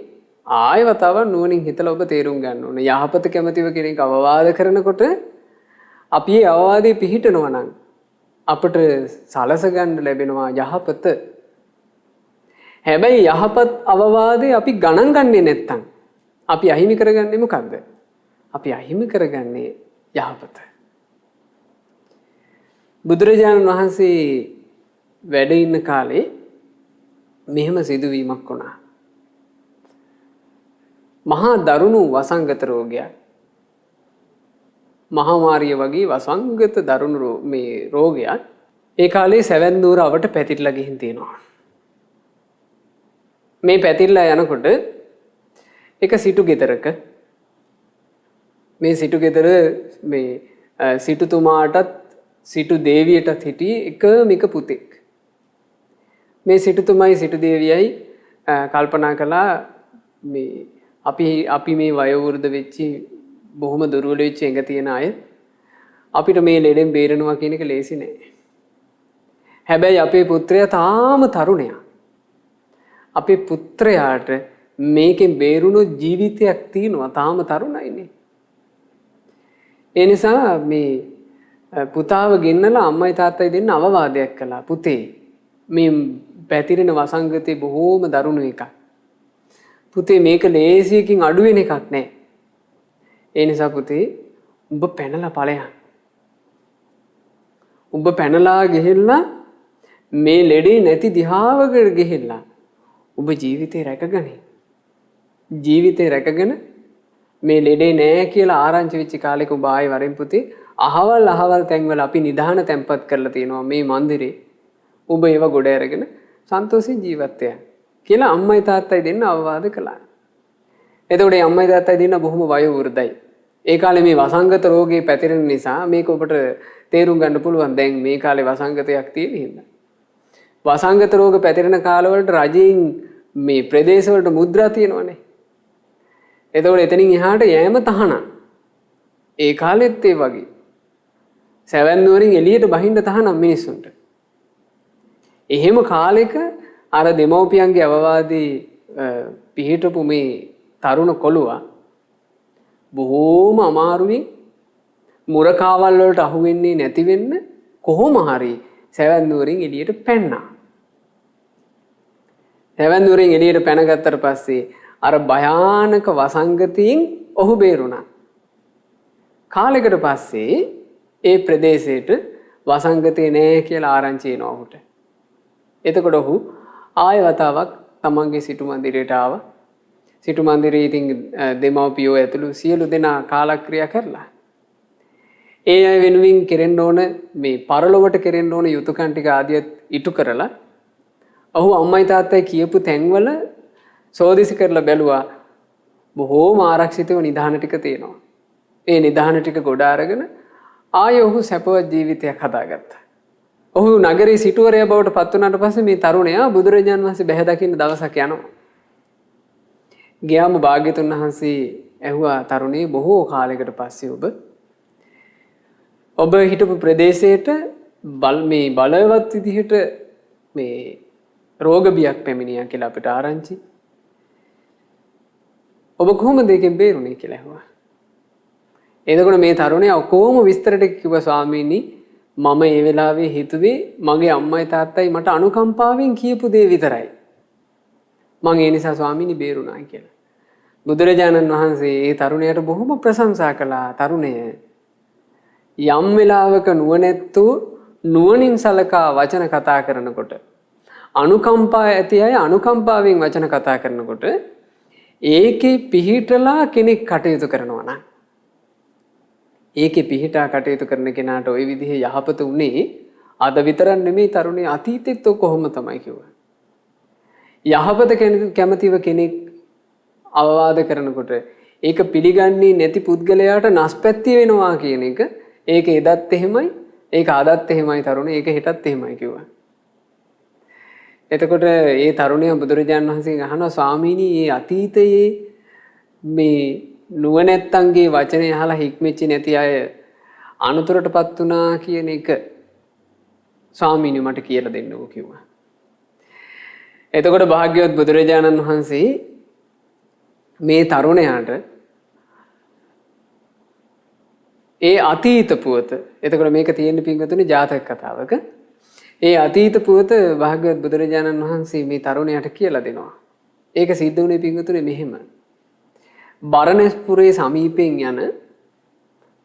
ආය වතාවක් නුවණින් හිතලා ඔබ තේරුම් ගන්න ඕනේ. යහපත කැමැතිව කෙනෙක් අවවාද කරනකොට අපි ඒ අවවාදයේ පිහිටනවා නම් අපට සලස ගන්න ලැබෙනවා යහපත. හැබැයි යහපත් අවවාදේ අපි ගණන් ගන්නේ නැත්තම් අපි අහිමි කරගන්නේ මොකද්ද? අපි අහිමි කරගන්නේ යහපත. බුදුරජාණන් වහන්සේ වැඩ ඉන්න කාලේ මෙහෙම සිදුවීමක් වුණා. මහා දරුණු වසංගත රෝගයක්. මහාමාරිය වගේ වසංගත දරුණු මේ රෝගයක් ඒ කාලේ සැවැන් නුවර අවට පැතිරලා ගිහින් තියෙනවා. මේ පැතිරලා යනකොට එක සිටු ගෙදරක මේ සිටු ගෙදර මේ සිටුතුමාටත් සිටු දේවියටත් හිටියේ එකම එක පුතෙක්. මේ සිටුතුමයි සිටු දේවියයි කල්පනා කළා මේ අපි මේ වයෝවෘද්ධ වෙච්චි බොහොම දුර්වල වෙච්ච එඟ තියෙන අය අපිට මේ ලෙඩෙන් බේරෙනවා කියන එක ලේසි නෑ. හැබැයි අපේ පුත්‍රයා තාම තරුණයා. අපේ පුත්‍රයාට මේකෙන් බේරුණු ජීවිතයක් තියෙනවා තාම තරුණයිනේ. ඒ නිසා මේ පුතාව ගෙන්නලා අම්මයි තාත්තයි දෙන්න අවවාදයක් කළා. පුතේ මේ පැතිරෙන වසංගතේ බොහෝම දරුණු එකක්. පුතේ මේක ලේසියකින් අඩු වෙන එකක් නෑ. ඒ නිසා පුතේ උඹ පැනලා ඵලයන්. උඹ පැනලා ගිහිල්ලා මේ ලෙඩේ නැති දිහාවකට ගිහිල්ලා ඔබ ජීවිතේ රැකගනි. ජීවිතේ රැකගෙන මේ ලෙඩේ නෑ කියලා ආරංචි වෙච්ච කාලෙක ඔබ ආයෙ වරෙන් පුතේ අහවල් තැන්වල අපි නිදාන තැන්පත් කරලා තියෙනවා මේ මන්දිරේ. ඔබ ඒව ගොඩ අරගෙන සන්තෝෂයෙන් ජීවත් වෙන්න කියලා අම්මයි තාත්තයි දෙන්න අවවාද කළා. එතකොට මේ අම්මයි තාත්තයි දෙන්න බොහොම වයෝවෘද්ධයි. ඒ කාලේ මේ වසංගත රෝගේ පැතිරෙන නිසා මේක ඔබට තේරුම් ගන්න පුළුවන් දැන් මේ කාලේ වසංගතයක් තියෙන හින්දා. වසංගත රෝග පැතිරෙන කාලවලට රජයෙන් මේ ප්‍රදේශවලට මුද්‍රා තියෙනවනේ. එතකොට එතනින් එහාට යෑම තහනම්. ඒ කාලෙත් ඒ වගේ. සැවැන් නුවරින් එළියට බහින්න තහනම් මිනිස්සුන්ට. එහෙම කාලෙක අර දෙමව්පියන්ගේ අවවාදී පිහිටපු මේ තරුණ කොළුවා බොහෝම අමාරුවෙන් මුරකාවල් වලට අහු වෙන්නේ නැති වෙන්න කොහොම හරි සැවැන් නුවරින් එළියට පැන්නා. සැවැන් නුවරින් එළියට පැනගත්තට පස්සේ අර භයානක වසංගතයෙන් ඔහු බේරුණා. කාලෙකට පස්සේ ඒ ප්‍රදේශයට වසංගතේ නෑ කියලා ආරංචි එනවා ඔහුට. එතකොට ඔහු ආයෙ වතාවක් තමන්ගේ සිටු මන්දිරයට ආවා. සිටු මන්දිරයේ ඉතින් දෙමව්පියෝ ඇතුළු සියලු දෙනා කාලක්‍රියා කරලා. ඒ අය වෙනුවෙන් කෙරෙන්න ඕන මේ පරලොවට කෙරෙන්න ඕන යුතුයකම් ටික ආදියත් ඉටු කරලා ඔහු අම්මයි තාත්තයි කියපු තැන්වල සෝදිසි කරලා බැලුවා බොහෝම ආරක්ෂිතව නිදාන ටික තියෙනවා. ඒ නිදාන ටික ගොඩ අරගෙන ආයෙ ඔහු සැපවත් ජීවිතයක් හදාගත්තා. ඔහු නගරේ සිටුවරයා බවට පත් වුණාට පස්සේ මේ තරුණයා බුදුරජාන් වහන්සේ බැහැ දකින්න දවසක් යනවා. ගියාම භාග්‍යතුන් වහන්සේ ඇහුවා තරුණේ බොහෝ කාලයකට පස්සේ ඔබ හිටපු ප්‍රදේශයට මේ බලවත් විදිහට මේ රෝග බියක් පැමිණියා කියලා අපිට ආරංචි. ඔබ කොහොමද ඒකෙන් බේරුණේ කියලා ඇහුවා. එතකොට මේ තරුණයා කොහොම විස්තරට කිව්වා ස්වාමීනි මම ඒ වෙලාවේ හිතුවේ මගේ අම්මයි තාත්තයි මට අනුකම්පාවෙන් කියපු දේ විතරයි. මම ඒ නිසා ස්වාමීනි බේරුණා කියලා. බුදුරජාණන් වහන්සේ ඒ තරුණයාට බොහොම ප්‍රශංසා කළා. තරුණය යම් වෙලාවක නුවණැත්තෝ නුවණින් සලකා වචන කතා කරනකොට අනුකම්පා ඇති අය අනුකම්පාවෙන් වචන කතා කරනකොට ඒකේ පිහිටලා කෙනෙක් කටයුතු කරනවා නම් ඒකේ පිහිටා කටයුතු කරන කෙනාට ওই විදිහේ යහපත උනේ අද විතරක් නෙමෙයි තරුණේ අතීතෙත් කොහොම තමයි කිව්වා. යහපත කැමතිව කෙනෙක් අවවාද කරනකොට ඒක පිළිගන්නේ නැති පුද්ගලයාට නස්පැත්ති වෙනවා කියන එක ඒක එදත් එහෙමයි ඒක අදත් එහෙමයි තරුණේ ඒක හෙටත් එහෙමයි කිව්වා. එතකොට ඒ තරුණයා බුදුරජාණන් වහන්සේගෙන් අහනවා ස්වාමීනි මේ අතීතයේ මේ නුවණැත්තන්ගේ වචනේ අහලා හික්මෙච්ච නැති අය අනුතරටපත් වුණා කියන එක ස්වාමීනි මට කියලා දෙන්නකෝ කිව්වා. එතකොට භාග්‍යවත් බුදුරජාණන් වහන්සේ මේ තරුණයාට ඒ අතීත පුවත එතකොට මේක තියෙන පින්වතුනි ජාතක කතාවක ඒ අතීත පුවත භාග්‍යවත් බුදුරජාණන් වහන්සේ මේ තරුණයාට කියලා දෙනවා. ඒක සිද්ධ වුණේ පින්වතුනි මෙහෙම. බරණැස්පුරේ සමීපයෙන් යන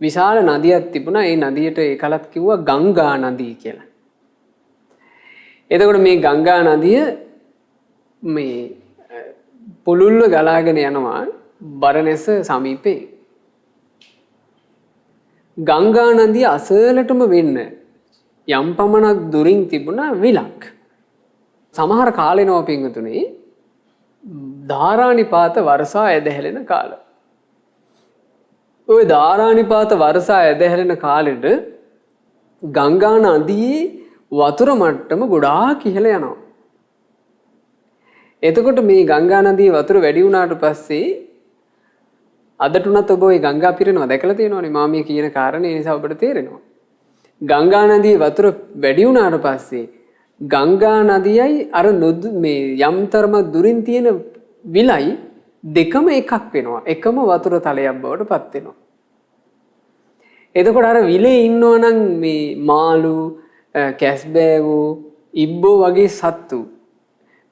විශාල නදියක් තිබුණා. ඒ නදියට ඒ කලත් කිව්වා ගංගා නදී කියලා. එතකොට මේ ගංගා නදිය මේ පුළුල්ව ගලාගෙන යනවා බරණැස සමීපේ. ගංගා නදිය අසලටම වෙන්න යම් පමණක් දුරින් තිබුණා විලක්. සමහර කාලෙනවා පිංගුතුනේ ධාරානිපාත වර්ෂා ඇදහැලෙන කාල. ওই ධාරානිපාත වර්ෂා ඇදහැලෙන කාලෙට ගංගා නදියේ වතුර මට්ටම ගොඩාක් ඉහළ යනවා. එතකොට මේ ගංගා නදියේ වතුර වැඩි වුණාට පස්සේ අදට උනත් ඔබ ওই ගංගා පිරෙනවා දැකලා තියෙනවනේ මම මේ කියන කාරණේ නිසා ඔබට තේරෙනවා. ගංගා නදියේ වතුර වැඩි වුණාට පස්සේ ගංගා නදියයි අර මේ යම්තරම දුරින් තියෙන විලයි දෙකම එකක් වෙනවා. එකම වතුර තලයක් බවට පත් වෙනවා. එතකොට අර විලේ ඉන්නවනම් මේ මාළු, කැස්බෑවෝ, ඉබ්බෝ වගේ සත්තු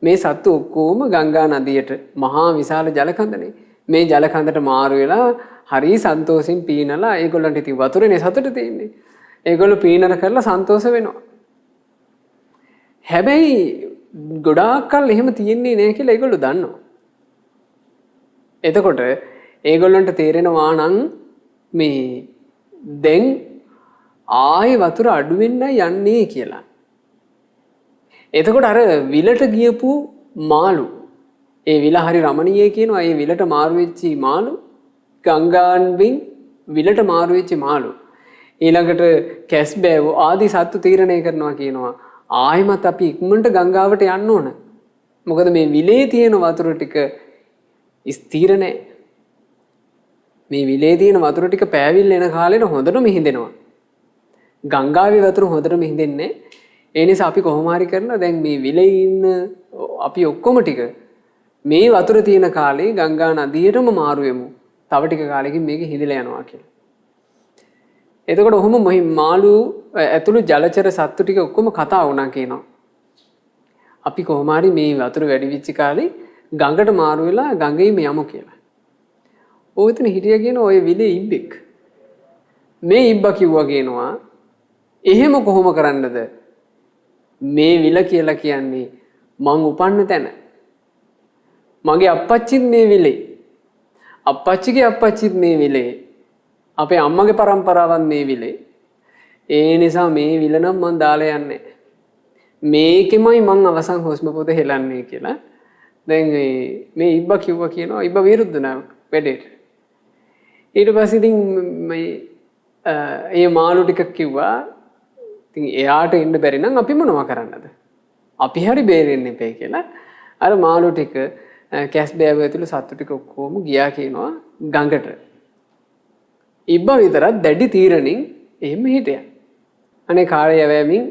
මේ සත්තු ඔක්කොම ගංගා නදියට මහා විශාල ජලකඳනේ. මේ ජලකඳට මාරු වෙලා හරි සන්තෝෂින් පීනලා ඒගොල්ලන්ට ඉතින් වතුරේනේ සතුට තියෙන්නේ. ඒගොල්ලෝ පීනන කරලා සන්තෝෂ වෙනවා. හැබැයි ගොඩාක් කල් එහෙම තියෙන්නේ නැහැ කියලා ඒගොල්ලෝ දන්නවා. එතකොට ඒගොල්ලන්ට තේරෙනවා නම් මේ දැන් ආයේ වතුර අඩු වෙන්න යන්නේ කියලා. එතකොට අර විලට ගියපු මාළු ඒ විල හරි රමණීය කියනවා. ඒ විලට මාරු වෙච්ච මාළු ගංගාන්වින් විලට මාරු වෙච්ච මාළු ඊළඟට කැස්බෑව ආදී සත්තු තීරණය කරනවා කියනවා ආයෙමත් අපි ඉක්මනට ගංගාවට යන්න ඕන. මොකද මේ විලේ තියෙන වතුර ටික ස්ථිර නැහැ. මේ විලේ තියෙන වතුර ටික පෑවිල් එන කාලෙට හොඳටම හිඳෙනවා. ගංගාවේ වතුර හොඳටම හිඳෙන්නේ. ඒ නිසා අපි කොහොම හරි කරලා දැන් මේ විලේ ඉන්න අපි ඔක්කොම ටික මේ වතුර තියෙන කාලේ ගංගා නදියටම මාරු වෙමු. තව ටික කාලෙකින් මේක හිඳිලා යනවා කියලා. එතකොට ඔහොම මාළු ඇතුළු ජලචර සත්තු ටික ඔක්කොම කතා වුණා කියනවා. අපි කොහොම හරි මේ වතුර වැඩි වෙච්ච කාලේ ගඟට මාරු වෙලා ගඟේම යමු කියලා. ඔය එතන හිටියා කියන ඔය විලේ ඉබ්බෙක්. මේ ඉබ්බා කිව්වා කියනවා එහෙම කොහොම කරන්නද? මේ විල කියලා කියන්නේ මං උපන්න තැන. මගේ අප්පච්චිත් මේ විලේ. අප්පච්චිගේ අප්පච්චිත් මේ විලේ. අපේ අම්මගේ පරම්පරාවත් මේ විලේ. ඒ නිසා මේ විල නම් මං දාලා යන්නේ. මේකෙමයි මං අවසන් හොස්ම පොත හෙලන්නේ කියලා. දැන් මේ ඉබ්බා කිව්වා කියනවා ඉබ්බා විරුද්ධ නෑ වැඩේට. ඊට පස්සේ ඉතින් මේ මාළු ටික කිව්වා ඉතින් එයාට ඉන්න බැරි නම් අපි මොනවා කරන්නද? අපි හරි බේරෙන්න එපේ කියලා. අර මාළු ටික කැස්බෑව ඇතුළු සත්තු ටික ඔක්කොම ගියා කියනවා ගඟට. ඉබ්බා විතරක් දැඩි තීරණින් එහෙම හිටියා. අනේ කාලය යෑමෙන්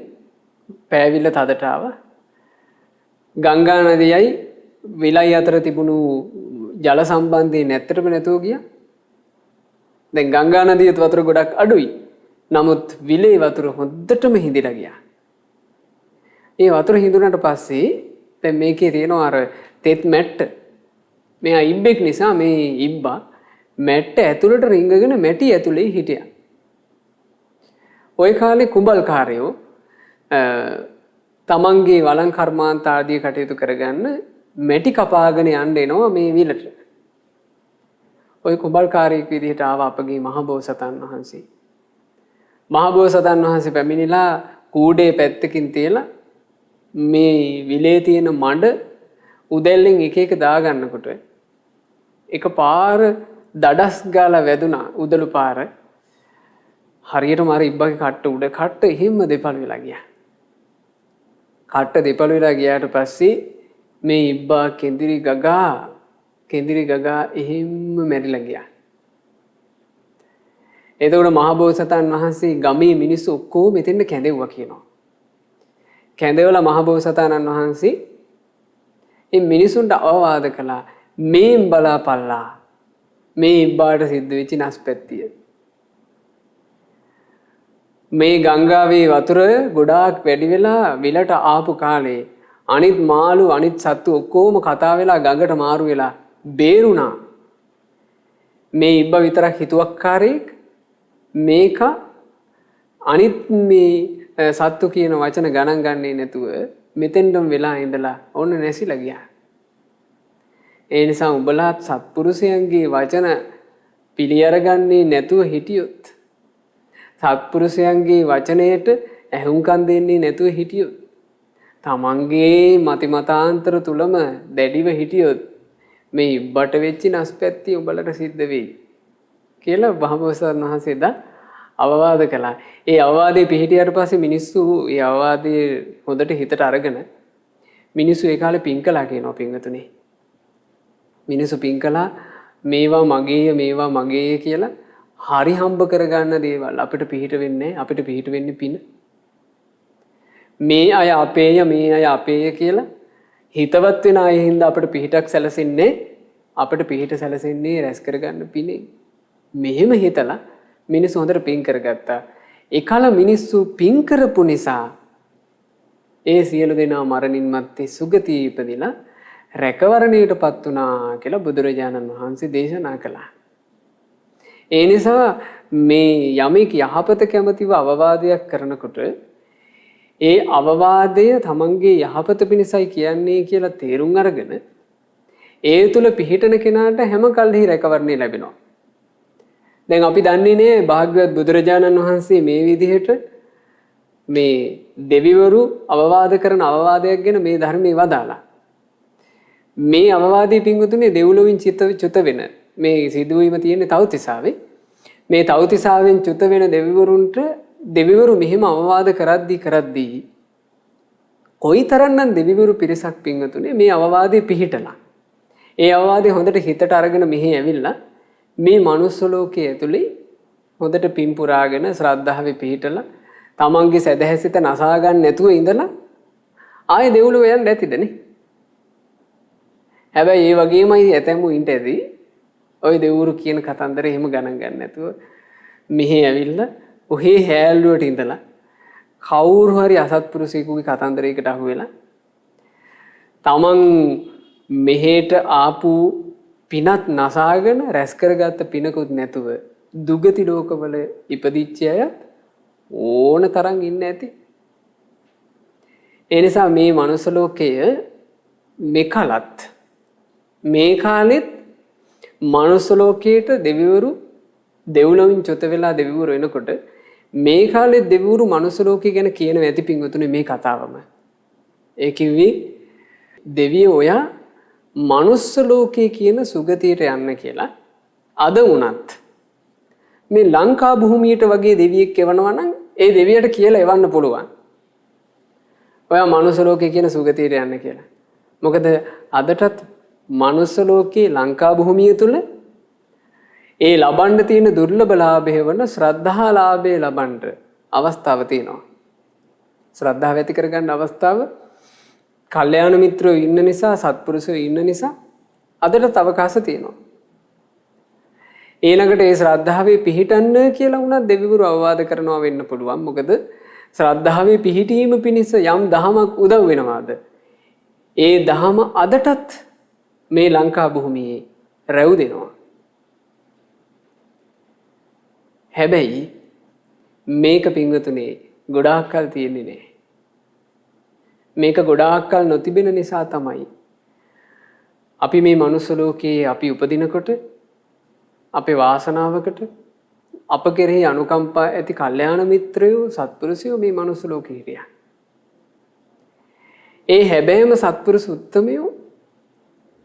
පෑවිල්ල තදට ආවා. ගංගා නදියයි විලයි අතර තිබුණු ජල සම්බන්ධය නැත්තටම නැතුව ගියා. දැන් ගංගා නදියේ වතුර ගොඩක් අඩුයි. නමුත් විලේ වතුර හොද්දටම හිඳිලා ගියා. ඒ වතුර හිඳුනට පස්සේ දැන් මේකේ තියෙනවා අර තෙත් මැට්ට. මෙයා ඉබ්බෙක් නිසා මේ ඉබ්බා මැට්ට ඇතුළට රිංගගෙන මැටි ඇතුලේ හිටියා. ওই කාලේ කුඹල්කාරයෝ තමන්ගේ වළං කර්මාන්ත ආදී කටයුතු කරගන්න මැටි කපාගෙන යන්න එනවා මේ විලට. ওই කුඹල්කාරයෙක් විදිහට ආව අපගේ මහබෝසතන් වහන්සේ. මහබෝසතන් වහන්සේ පැමිණිලා කූඩේ පැත්තකින් තියලා මේ විලේ තියෙන මඩ උදැල්ලෙන් එක එක දාගන්නකොට එක පාර දඩස් ගාලා වැදුනා උදළු පාර. හරියටම අර ඉබ්බගේ කට්ට උඩ කට්ට එහෙම දෙපළ වෙලා ගියා. කට්ට දෙපළ වෙලා ගියාට පස්සේ මේ ඉබ්බා කෙඳිරි ගගා එහෙම මැරිලා ගියා. එතකොට මහබෝසතන් වහන්සේ ගමේ මිනිස්සු ඔක්කොම මෙතෙන්ට කැඳෙව්වා කියනවා. කැඳෙවලා මහබෝසතාණන් වහන්සේ මේ මිනිසුන්ට අවවාද කළා මේන් බලාපල්ලා මේ ඉබ්බාට සිද්ධ වෙච්ච නැස්පැත්තිය. මේ ගංගාවේ වතුර ගොඩාක් වැඩි වෙලා විලට ආපු කාලේ අනිත් මාළු අනිත් සත්තු ඔක්කොම කතා වෙලා ගඟට මාරු වෙලා බේරුණා. මේ ඉබ්බා විතරක් හිතුවක්කාරයෙක් මේක අනිත් මේ සත්තු කියන වචන ගණන් ගන්නේ නැතුව මෙතෙන්ටම වෙලා ඉඳලා ඔන්න නැසිලා ගියා. ඒ නිසා උඹලාත් සත්පුරුෂයන්ගේ වචන පිළි අරගන්නේ නැතුව හිටියොත් සත්පුරුෂයන්ගේ වචනයට ඇහුම්කන් දෙන්නේ නැතුව හිටියොත් තමන්ගේ මතිමතාන්තර තුලම දැඩිව හිටියොත් මේ ඉබ්බට වෙච්ච නැස්පැත්ති උඹලට සිද්ධ වෙයි කියලා බහබෝසත්න් වහන්සේ දා අවවාද කළා. ඒ අවවාදේ පිළිහිටියට පස්සේ මිනිස්සු ඒ අවවාදේ හොඳට හිතට අරගෙන මිනිස්සු ඒ කාලේ පින් කළා කියනවා පින්වතුනි. මිනිස්සු පින් කළා මේවා මගේ කියලා හරි හම්බ කරගන්න දේවල් අපිට පිළිහිට වෙන්නේ අපිට පිළිහිට වෙන්නේ පින. මේ අය අපේය කියලා හිතවත් වෙන අය හින්දා අපිට පිළිහිටක් සැලසෙන්නේ අපිට පිළිහිට සැලසෙන්නේ රැස් කරගන්න පිනේ. මෙහෙම හිතලා මිනිස්සු හොඳට පින් කරගත්තා. ඒකල මිනිස්සු පින් කරපු නිසා ඒ සියලු දෙනා මරණින් මත්තේ සුගතිය ඉපදිලා රැකවරණයටපත් වුණා කියලා බුදුරජාණන් වහන්සේ දේශනා කළා. ඒ නිසා මේ යමෙක් යහපත කැමතිව අවවාදයක් කරනකොට ඒ අවවාදය තමන්ගේ යහපත පිණිසයි කියන්නේ කියලා තේරුම් අරගෙන ඒ තුල පිහිටන කෙනාට හැම කල්හි රැකවරණය ලැබෙනවා. දැන් අපි දන්නේ නේ භාග්‍යවත් බුදුරජාණන් වහන්සේ මේ විදිහට මේ දෙවිවරු අවවාද කරන අවවාදයක් ගැන මේ ධර්මයේ වදාලා. මේ අවවාදී පින්වතුනි දෙව්ලොවින් චුත වෙන මේ සිදුවීම තියෙන්නේ තවතිසාවේ. මේ තවතිසාවෙන් චුත වෙන දෙවිවරුන්ට දෙවිවරු මෙහෙම අවවාද කරද්දී කොයිතරම්නම් දෙවිවරු පිරිසක් පින්වතුනි මේ අවවාදේ පිහිටලා. ඒ අවවාදේ හොඳට හිතට අරගෙන මෙහි ඇවිල්ලා මේ manuss ලෝකයේ ඇතුලේ හොඳට පින් පුරාගෙන ශ්‍රද්ධාවේ පිහිටලා තමන්ගේ සදහැසිත නසා ගන්න නැතුව ඉඳලා ආයේ දෙව්ලොව යන්න ඇතිදනේ. හැබැයි ඒ වගේමයි ඇතැම්මු ඉන්න ඇති. ওই දෙව්වරු කියන කතන්දරේ එහෙම ගණන් ගන්න නැතුව මෙහි ඇවිල්ලා ඔහේ හැල්ලුවට ඉඳලා කවුරු හරි අසත්පුරුෂයෙකුගේ කතන්දරයකට අහු වෙලා තමන් මෙහෙට ආපු පිනත් නසාගෙන රැස් කරගත්ත පිනකුත් නැතුව දුගති ලෝකවල ඉපදිච්ච අය ඕන තරම් ඉන්න ඇති. ඒ නිසා මේ මනුස්ස ලෝකය මෙකලත් මේ කාලෙත් මනුස්ස ලෝකයට දෙවිවරු දෙව්ලොවින් චුත වෙලා දෙවිවරු එනකොට මේ කාලේ දෙවිවරු මනුස්ස ලෝකය ගැන කියන ඇති පින්වතුනි මේ කතාවම. ඒ කිව්වේ දෙවියෝ ඔයා මනුස්ස ලෝකයේ කියන සුගතියට යන්න කියලා. අද වුණත් මේ ලංකා භූමියට වගේ දෙවියෙක් එවනවා නම් ඒ දෙවියට කියලා එවන්න පුළුවන්. ඔයා මනුස්ස ලෝකයේ කියන සුගතියට යන්න කියලා. මොකද අදටත් මනුස්ස ලෝකයේ ලංකා භූමිය තුල ඒ ලබන්න තියෙන දුර්ලභ ලාභය වන ශ්‍රද්ධා ලාභය ලබන්න අවස්ථාව තියෙනවා. ශ්‍රද්ධාව ඇති කරගන්න අවස්ථාව කල්යාණ මිත්‍රයෝ ඉන්න නිසා සත්පුරුෂයෝ ඉන්න නිසා අදට අවකාශ තියෙනවා. ඊළඟට ඒ ශ්‍රද්ධාවේ පිහිටන්න කියලා වුණා දෙවිවරු අවවාද කරනවා වෙන්න පුළුවන්. මොකද ශ්‍රද්ධාවේ පිහිටීම පිණිස යම් දහමක් උදව් වෙනවාද? ඒ දහම අදටත් මේ ලංකා භූමියේ රැව් දෙනවා. හැබැයි මේක පින්වතුනේ ගොඩාක් කල් තියෙන්නේ නැහැ. මේක ගොඩාක් කල් නොතිබෙන නිසා තමයි අපි මේ මනුස්ස ලෝකයේ අපි උපදිනකොට අපේ වාසනාවකට අප කෙරෙහි අනුකම්පා ඇති කල්යාණ මිත්‍රයෝ සත්පුරුෂයෝ මේ මනුස්ස ලෝකේ හිටියා. ඒ හැබෑම සත්පුරුෂ උත්තමයෝ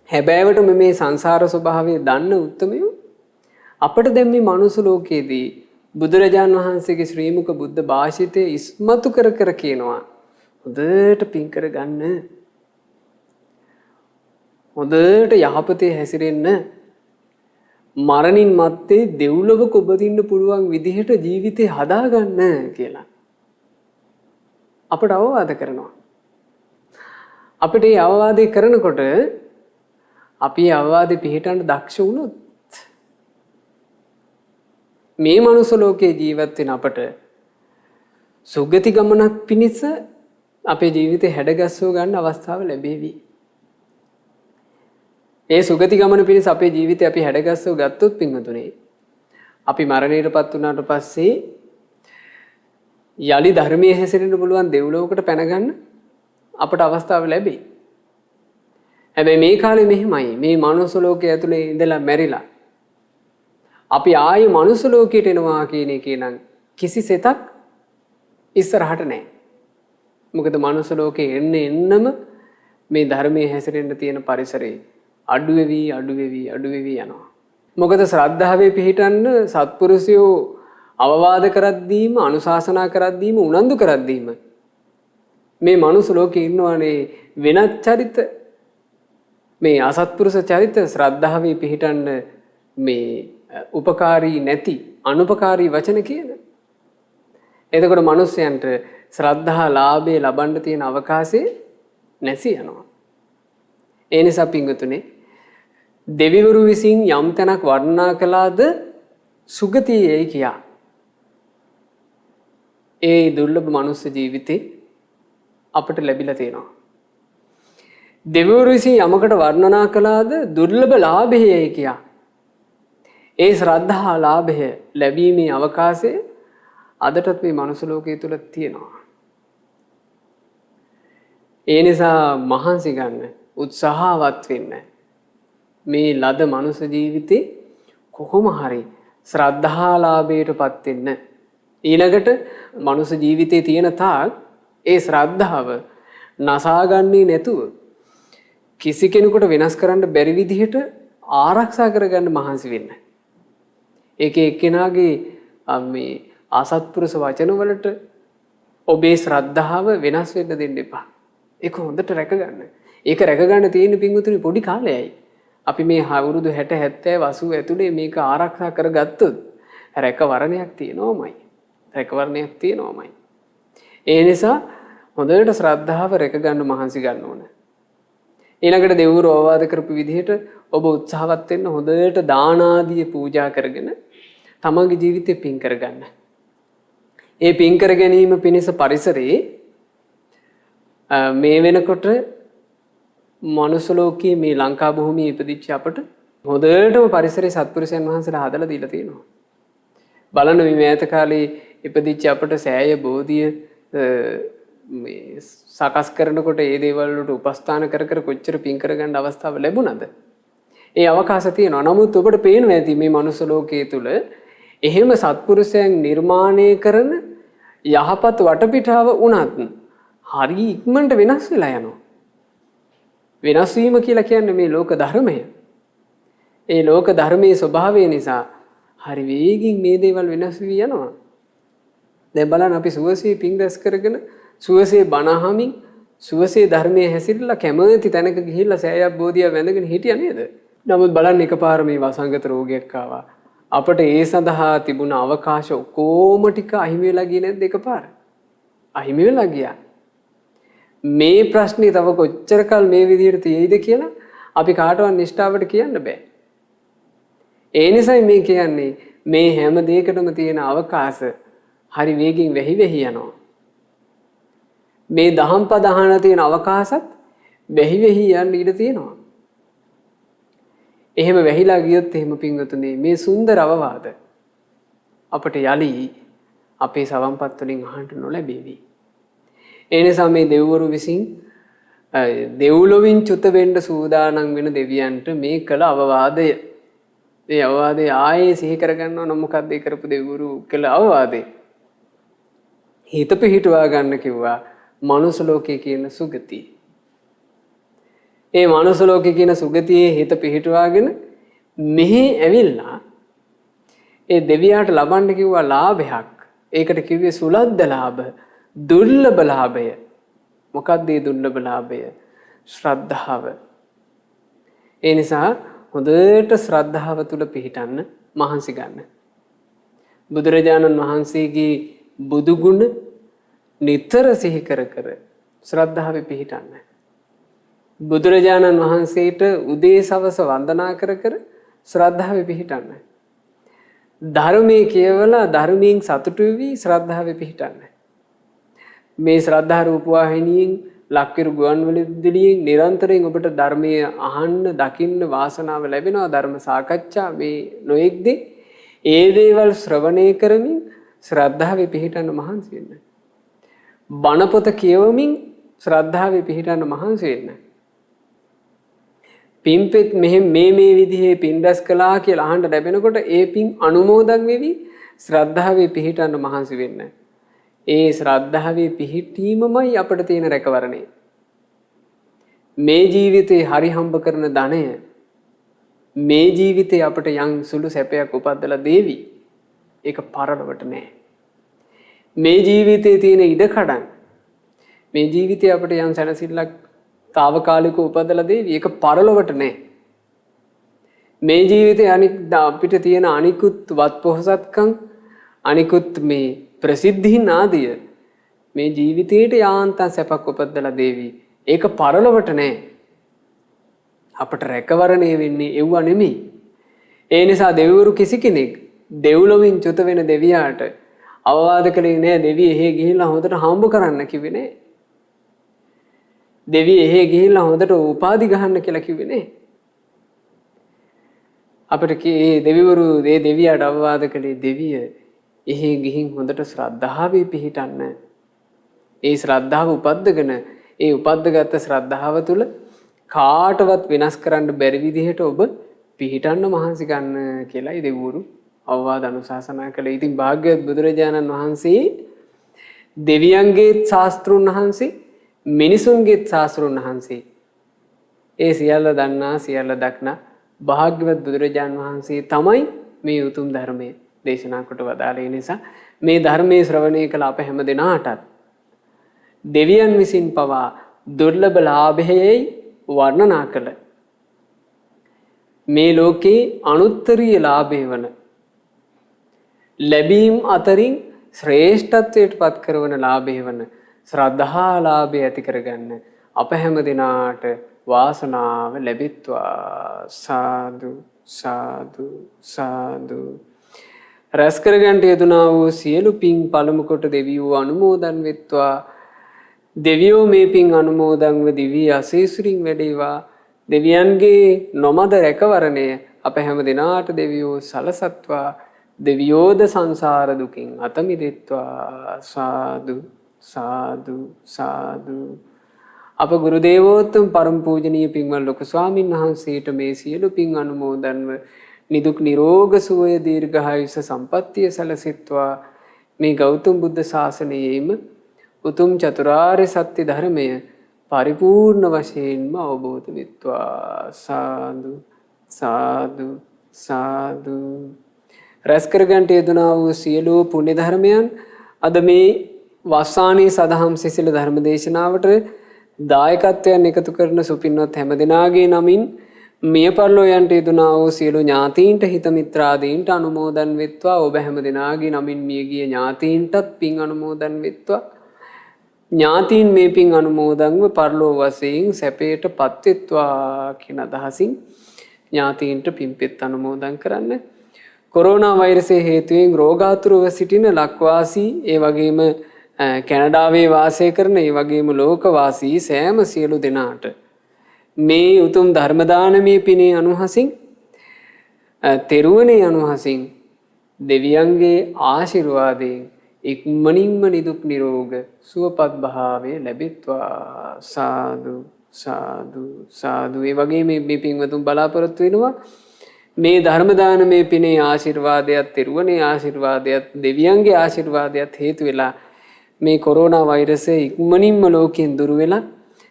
හැබෑවටම මේ සංසාර ස්වභාවය දන්න උත්තමයෝ අපට දැන් මේ මනුස්ස ලෝකයේදී බුදුරජාන් වහන්සේගේ ශ්‍රී මුක බුද්ධ භාෂිතය ඉස්මතු කර කර කියනවා හොඳට පින් කරගන්න, හොඳට යහපතේ හැසිරෙන්න, මරණින් මත්තේ දෙව්ලොවක උපදින්න පුළුවන් විදිහට ජීවිතේ හදාගන්න කියලා අපට අවවාද කරනවා. අපිට මේ අවවාදේ කරනකොට අපි අවවාදේ පිළිටන්න දක්ෂ වුණොත් මේ මනුස්ස ලෝකයේ ජීවත් වෙන අපට සුගති ගමනක් පිණිස අපේ ජීවිතේ හැඩගස්සව ගන්න අවස්ථාව ලැබෙවි. ඒ සුගති ගමන පිණිස අපේ ජීවිතේ අපි හැඩගස්සව ගත්තොත් පින්වතුනි අපි මරණයටපත් වුණාට පස්සේ යලි ධර්මයේ හැසිරෙන්න පුළුවන් දෙව්ලොවකට පැන ගන්න අපට අවස්ථාව ලැබෙයි. හැබැයි මේ කාලේ මෙහෙමයි. මේ මනුස්ස ලෝකයේ ඇතුලේ ඉඳලා මැරිලා අපි ආයේ මනුස්ස ලෝකයට එනවා කියන එකේ නම් කිසිසෙතක් ඉස්සරහට නැහැ. මොකද මනුස්ස ලෝකේ එන්නම මේ ධර්මයේ හැසිරෙන්න තියෙන පරිසරේ අඩු වෙවි යනවා. මොකද ශ්‍රද්ධාවේ පිහිටන්න සත්පුරුෂයෝ අවවාද කරද්දීම අනුශාසනා කරද්දීම උනන්දු කරද්දීම මේ මනුස්ස ලෝකේ ඉන්නවනේ වෙනත් චරිත මේ අසත්පුරුෂ චරිත ශ්‍රද්ධාවේ පිහිටන්න මේ උපකාරී නැති අනුපකාරී වචන කියන. එතකොට මිනිස්යන්ට ශ්‍රද්ධා ලාභේ ලබන්න තියෙන අවකාශය නැසී යනවා. ඒ නිසා පිංගුතුනේ දෙවිවරු විසින් යම් තැනක් වර්ණනා කළාද සුගතියයි කියා. ඒ දුර්ලභ මනුස්ස ජීවිතේ අපට ලැබිලා තියෙනවා. දෙවිවරු විසින් යමකට වර්ණනා කළාද දුර්ලභ ලාභයයි කියා. ඒ ශ්‍රද්ධා ලාභය ලැබීමේ අවකාශය අදටත් මේ මනුස්ස ලෝකයේ තුල තියෙනවා. ඒ නිසා මහන්සි ගන්න, උත්සාහවත් වෙන්න. මේ ලද මනුස්ස ජීවිතේ කොහොම හරි ශ්‍රද්ධා ලාභයටපත් වෙන්න. ඊළඟට මනුස්ස ජීවිතේ තියෙන තාක් ඒ ශ්‍රද්ධාව නසාගන්නේ නැතුව කිසි කෙනෙකුට වෙනස් කරන්න බැරි විදිහට ආරක්ෂා කරගන්න මහන්සි වෙන්න. ඒක එක්කෙනාගේ මේ අසත්පුරුෂ වචන වලට ඔබේ ශ්‍රද්ධාව වෙනස් වෙන්න දෙන්න එපා. ඒක හොඳට රැකගන්න. ඒක රැකගන්න තියෙන පිංගුතුනි පොඩි කාලයයි. අපි මේ අවුරුදු 60 70 80 ඇතුලේ මේක ආරක්ෂා කරගත්තොත් රැකවරණයක් තියෙනවමයි. රැකවරණයක් තියෙනවමයි. ඒ නිසා හොඳට ශ්‍රද්ධාව රැකගන්න මහන්සි ගන්න ඕන. ඊළඟට දෙවිවරු අවවාද කරපු විදිහට ඔබ උත්සාහවත් වෙන්න හොඳට දාන ආදී පූජා කරගෙන තමන්ගේ ජීවිතේ පින් කරගන්න. ඒ පින් කර ගැනීම පිණිස පරිසරයේ මේ වෙනකොට මනුස්ස ලෝකයේ මේ ලංකා භූමියේ ඉපදිච්ච අපට හොඳටම පරිසරයේ සත්පුරුෂයන් වහන්සේලා හදලා දීලා තියෙනවා. බලන්න මේ මෑත කාලේ ඉපදිච්ච අපට සෑය බෝධිය මේ සකස් කරනකොට ඒ දේවල් වලට උපස්ථාන කර කොච්චර පින් කරගන්න අවස්ථාව ලැබුණාද? ඒ අවකාශ තියෙනවා. නමුත් ඔබට පේනවා ඇති මේ මනුස්ස ලෝකයේ තුල එහෙම සත්පුරුෂයන් නිර්මාණය කරන යහපත් වටපිටාව වුණත් හරි ඉක්මනට වෙනස් වෙලා යනවා. වෙනස් වීම කියලා කියන්නේ මේ ලෝක ධර්මය. ඒ ලෝක ධර්මයේ ස්වභාවය නිසා හරි වේගින් මේ දේවල් වෙනස් වී යනවා. දැන් බලන්න අපි සුවසේ පින් රැස් කරගෙන සුවසේ බණහමින් සුවසේ ධර්මයේ හැසිරලා කැමති තැනක ගිහිල්ලා සෑයක් බෝධිය වැඳගෙන හිටියා නේද? නමුත් බලන්න එකපාර මේ වසංගත රෝගයක් ආවා. අපට ඒ සඳහා තිබුණ අවකාශ ඔක්කොම ටික අහිමි වෙලා ගියේ නැද්ද එකපාර? අහිමි වෙලා ගියා. මේ ප්‍රශ්නේ තව කොච්චර කල් මේ විදිහට තියෙයිද කියලා අපි කාටවත් නිෂ්ඨාවට කියන්න බෑ. ඒ නිසායි මේ කියන්නේ මේ හැම දෙයකටම තියෙන අවකාශ හරි වේගින් වෙහි යනවා. මේ දහම් පද අහන තියෙන අවකාශත් වෙහි යන්න ඉඩ තියෙනවා. එහෙම වැහිලා ගියොත් එහෙම පින්වතුනි මේ සුන්දර අවවාද අපට යලි අපේ සවම්පත් වලින් අහන්න නොලැබෙවි. ඒ නිසා මේ දෙවිවරු විසින් දෙව්ලොවින් චුත වෙන්න සූදානම් වෙන දෙවියන්ට මේ කළ අවවාදය. ඒ අවවාදය ආයේ සිහි කරගන්නව නම් මොකක්ද ඒ කරපු දෙවිවරු කළ අවවාදය? හිත පිහිටුවා ගන්න කිව්වා මනුස්ස ලෝකයේ කියන සුගතිය. ඒ මනුස්ස ලෝකයේ කියන සුගතියේ හිත පිහිටුවාගෙන මෙහි ඇවිල්ලා ඒ දෙවියාට ලබන්න කිව්වා ලාභයක්. ඒකට කිව්වේ සුලද්ද ලාභ, දුර්ලභ ලාභය. මොකක්ද මේ දුර්ලභ ලාභය? ශ්‍රද්ධාව. ඒ නිසා හොඳට ශ්‍රද්ධාව තුල පිහිටන්න මහන්සි ගන්න. බුදුරජාණන් වහන්සේගේ බුදු ගුණ නිතර සිහි කර ශ්‍රද්ධාවේ පිහිටන්න. බුදුරජාණන් වහන්සේට උදේ සවස වන්දනා කර ශ්‍රද්ධාවේ පිහිටන්න. ධර්මයේ කියවලා ධර්මයෙන් සතුටු වී ශ්‍රද්ධාවේ පිහිටන්න. මේ ශ්‍රද්ධා රූප වාහිනියෙන් ලක්කිරු ගුවන්විදුලියෙන් නිරන්තරයෙන් ඔබට ධර්මයේ අහන්න දකින්න වාසනාව ලැබෙනවා. ධර්ම සාකච්ඡා මේ නොඑක්දී ඒ දේවල් ශ්‍රවණය කරමින් ශ්‍රද්ධාවේ පිහිටන්න මහන්සි වෙන්න. බණ පොත කියවමින් ශ්‍රද්ධාවේ පිහිටන්න මහන්සි වෙන්න. පින්පෙත් මෙහෙම මේ විදිහේ පින් රැස් කළා කියලා අහන්න ලැබෙනකොට ඒ පින් අනුමෝදන් වෙවි ශ්‍රද්ධාවේ පිහිටන්න මහන්සි වෙන්න. ඒ ශ්‍රද්ධාවේ පිහිටීමමයි අපිට තියෙන රැකවරණය. මේ ජීවිතේ හරි හම්බ කරන ධනය මේ ජීවිතේ අපිට යම් සුළු සැපයක් උපද්දලා දේවි. ඒක පරලොවට නෑ. මේ ජීවිතේ තියෙන ඉඩකඩම් මේ ජීවිතේ අපිට යම් සැනසෙල්ලක් తాවකාලිකව උපදලා දේවි. ඒක පරලොවට නෑ. මේ ජීවිතේ අනික් අපිට තියෙන අනිකුත් වත් පොහසත්කම් අනිකුත් මේ ප්‍රසිද්ධීන් ආදිය මේ ජීවිතේට යාන්තම් සැපක් උපදලා දේවි. ඒක පරලොවට නෑ. අපට රැකවරණය වෙන්නේ එව්ව නෙමෙයි. ඒ නිසා දෙවිවරු කිසි කෙනෙක් දෙව්ලොවින් චුත වෙන දෙවියාට අවවාද කළේ නෑ දෙවිය එහෙ ගිහිල්ලා හොඳට හම්බ කරන්න කිව්වේ නෑ. දෙවිය එහෙ ගිහිල්ලා හොඳට උපාධි ගහන්න කියලා කිව්වේ නෑ. අපිට මේ දෙවිවරු මේ දෙවියාට අවවාද කළේ දෙවිය එහෙ ගිහින් හොඳට ශ්‍රද්ධාවේ පිහිටන්න. ඒ ශ්‍රද්ධාව උපද්දගෙන ඒ උපද්දගත් ශ්‍රද්ධාව තුළ කාටවත් වෙනස් කරන්න බැරි විදිහට ඔබ පිහිටන්න මහන්සි ගන්න කියලායි දෙවිවරු අවවාද අනුශාසනා කළේ. ඉතින් භාග්‍යවත් බුදුරජාණන් වහන්සේ දෙවියන්ගේත් ශාස්ත්‍රුන් වහන්සේ මිනිසුන්ගේත් ශාස්ත්‍රුන් වහන්සේ ඒ සියල්ල දන්නා සියල්ල දක්නා භාග්‍යවත් බුදුරජාණන් වහන්සේ තමයි මේ උතුම් ධර්මය දේශනා කොට වදාළේ. නිසා මේ ධර්මයේ ශ්‍රවණය කළ අප හැම දෙනාටත් දෙවියන් විසින් පවා දුර්ලභ ලාභයයි වර්ණනා කළ මේ ලෝකේ අනුත්තරීය ලාභය වන ලැබීම් අතරින් ශ්‍රේෂ්ඨත්වයට පත් කරවන ලාභය වන ශ්‍රද්ධා ලාභය ඇති කරගන්න අප හැම දිනාට වාසනාව ලැබෙත්වා. සාදු සාදු සාදු. රැස් කරගන්නට යෙදුනා වූ සියලු පින් පළමු කොට දෙවියෝ අනුමෝදන් වෙත්වා. දෙවියෝ මේ පින් අනුමෝදන්ව දිවි අසීසුරින් වැඩේවා. දෙවියන්ගේ නොමද රැකවරණය අප හැම දිනාට දෙවියෝ සලසත්වා. දෙවියෝද සංසාර දුකින් අත මිදෙත්වා. සාදු සාදු සාදු. අප ගුරු දේවෝත්තම පරම පූජනීය පින්වත් ලොකු ස්වාමින් වහන්සේට මේ සියලු පින් අනුමෝදන්ව නිදුක් නිරෝග සුවය දීර්ඝායුෂ සම්පන්නිය සැලසෙත්වා. මේ ගෞතම බුද්ධ ශාසනයේම උතුම් චතුරාර්ය සත්‍ය ධර්මය පරිපූර්ණ වශයෙන්ම අවබෝධ වෙත්වා. සාදු සාදු සාදු. රැස් කරගන්නට යෙදුනා වූ සියලු පුණ්‍ය ධර්මයන් අද මේ වස්සානයේ සදහම් සිසිල ධර්ම දේශනාවට දායකත්වයන් එකතු කරන සුපින්වත් හැම දෙනාගේ නමින් මිය පරලෝ යන්ට යෙදුනා වූ සියලු ඥාතීන්ට හිත මිත්‍රාදීන්ට අනුමෝදන් වෙත්වා. ඔබ හැම දෙනාගේ නමින් මියගිය ඥාතීන්ටත් පින් අනුමෝදන් වෙත්වා. ඥාතීන් මේ පින් අනුමෝදන්ව පරලෝ වශයෙන් සැපයට පත්වෙත්වා කියන අදහසින් ඥාතීන්ට පින්පෙත් අනුමෝදන් කරන්න. කොරෝනා වෛරසය හේතුවෙන් රෝගාතුරව සිටින ලක්වාසී ඒ වගේම කැනඩාවේ වාසය කරන ඒ වගේම ලෝකවාසී සෑම සියලු දෙනාට මේ උතුම් ධර්ම දානමේ පිනේ අනුහසින් තෙරුවනේ අනුහසින් දෙවියන්ගේ ආශිර්වාදයෙන් ඉක්මනින්ම නිදුක් නිරෝග සුවපත් භාවය ලැබෙත්වා. සාදු සාදු සාදු. ඒ වගේ මේ පින්වතුන් බලාපොරොත්තු වෙනවා මේ ධර්ම දානමේ පිනේ ආශිර්වාදයත් තෙරුවනේ ආශිර්වාදයත් දෙවියන්ගේ ආශිර්වාදයත් හේතු වෙලා මේ කොරෝනා වෛරසය ඉක්මනින්ම ලෝකෙන් දුර වෙලා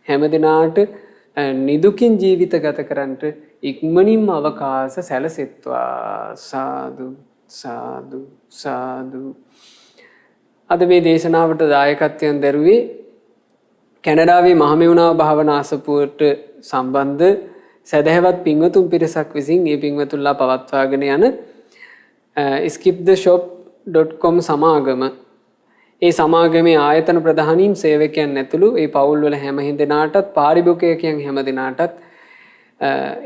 හැම දිනාට නිදුකින් ජීවිත ගත කරන්නට ඉක්මනින්ම අවකාශ සැලසෙත්වා. සාදු සාදු සාදු. අද මේ දේශනාවට දායකත්වයෙන් දරුවේ කැනඩාවේ මහමෙවුනාව භාවනා අසපුවට සම්බන්ධ සදහැවත් පින්වතුන් පිරිසක් විසින් මේ පින්වතුන්ලා පවත්වාගෙන යන skiptheshop.com සමාගම ඒ සමාගමේ ආයතන ප්‍රධානීන් සේවකයන් ඇතුළු ඒ පවුල්වල හැම දෙනාටත් පාරිභෝගිකයන් හැම දෙනාටත්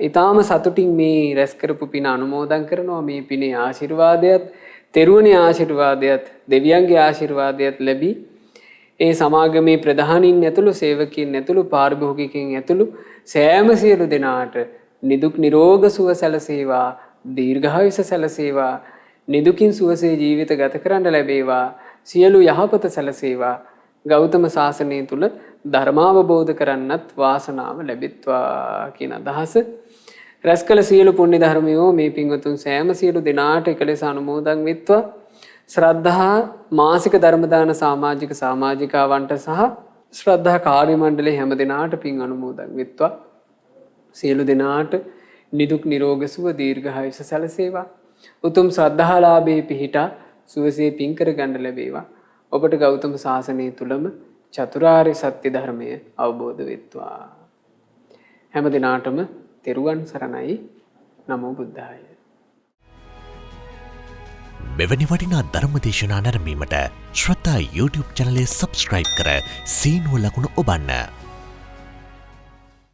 ඊටාම සතුටින් මේ රැස් කරපු පින අනුමෝදන් කරනවා. මේ පිනේ ආශිර්වාදයත් තෙරුවනේ ආශිර්වාදයත් දෙවියන්ගේ ආශිර්වාදයත් ලැබී ඒ සමාගමේ ප්‍රධානීන් ඇතුළු සේවකයන් ඇතුළු පාරිභෝගිකයන් ඇතුළු සෑම සියලු දෙනාට නිදුක් නිරෝග සුව සැලසේවා. දීර්ඝායුෂ සැලසේවා. නිදුකින් සුවසේ ජීවිත ගත කරන්න ලැබේවා. සියලු යහපත සැලසේවා. ගෞතම සාසනය තුල ධර්මාවබෝධ කරන්නත් වාසනාව ලැබිත්වා කියන අදහස. රැස් කළ සියලු පුණ්‍ය ධර්මයෝ මේ පින්වතුන් සෑම සියලු දෙනාට එකලෙස අනුමෝදන් වෙත්වා. ශ්‍රද්ධා මාසික ධර්ම දාන සමාජිකාවන්ට සහ ශ්‍රද්ධා කාර්ය මණ්ඩලයේ හැම දෙනාට පින් අනුමෝදන් වෙත්වා. සියලු දෙනාට නිදුක් නිරෝගී සුව දීර්ඝායුෂ සැලසේවා. උතුම් ශ්‍රද්ධාලාභේ පිහිටා සුවසේ පින් කර ගන්න ලැබේවා. ඔබට ගෞතම සාසනය තුලම චතුරාර්ය සත්‍ය ධර්මය අවබෝධ වෙත්වා. හැම දිනාටම තෙරුවන් සරණයි. නමෝ බුද්ධාය. මෙවැනි වටිනා ධර්මදේශනා නැරඹීමට ශ්‍රද්ධා YouTube චැනලය සබ්ස්ක්‍රයිබ් කර සීනුව ලකුණ ඔබන්න.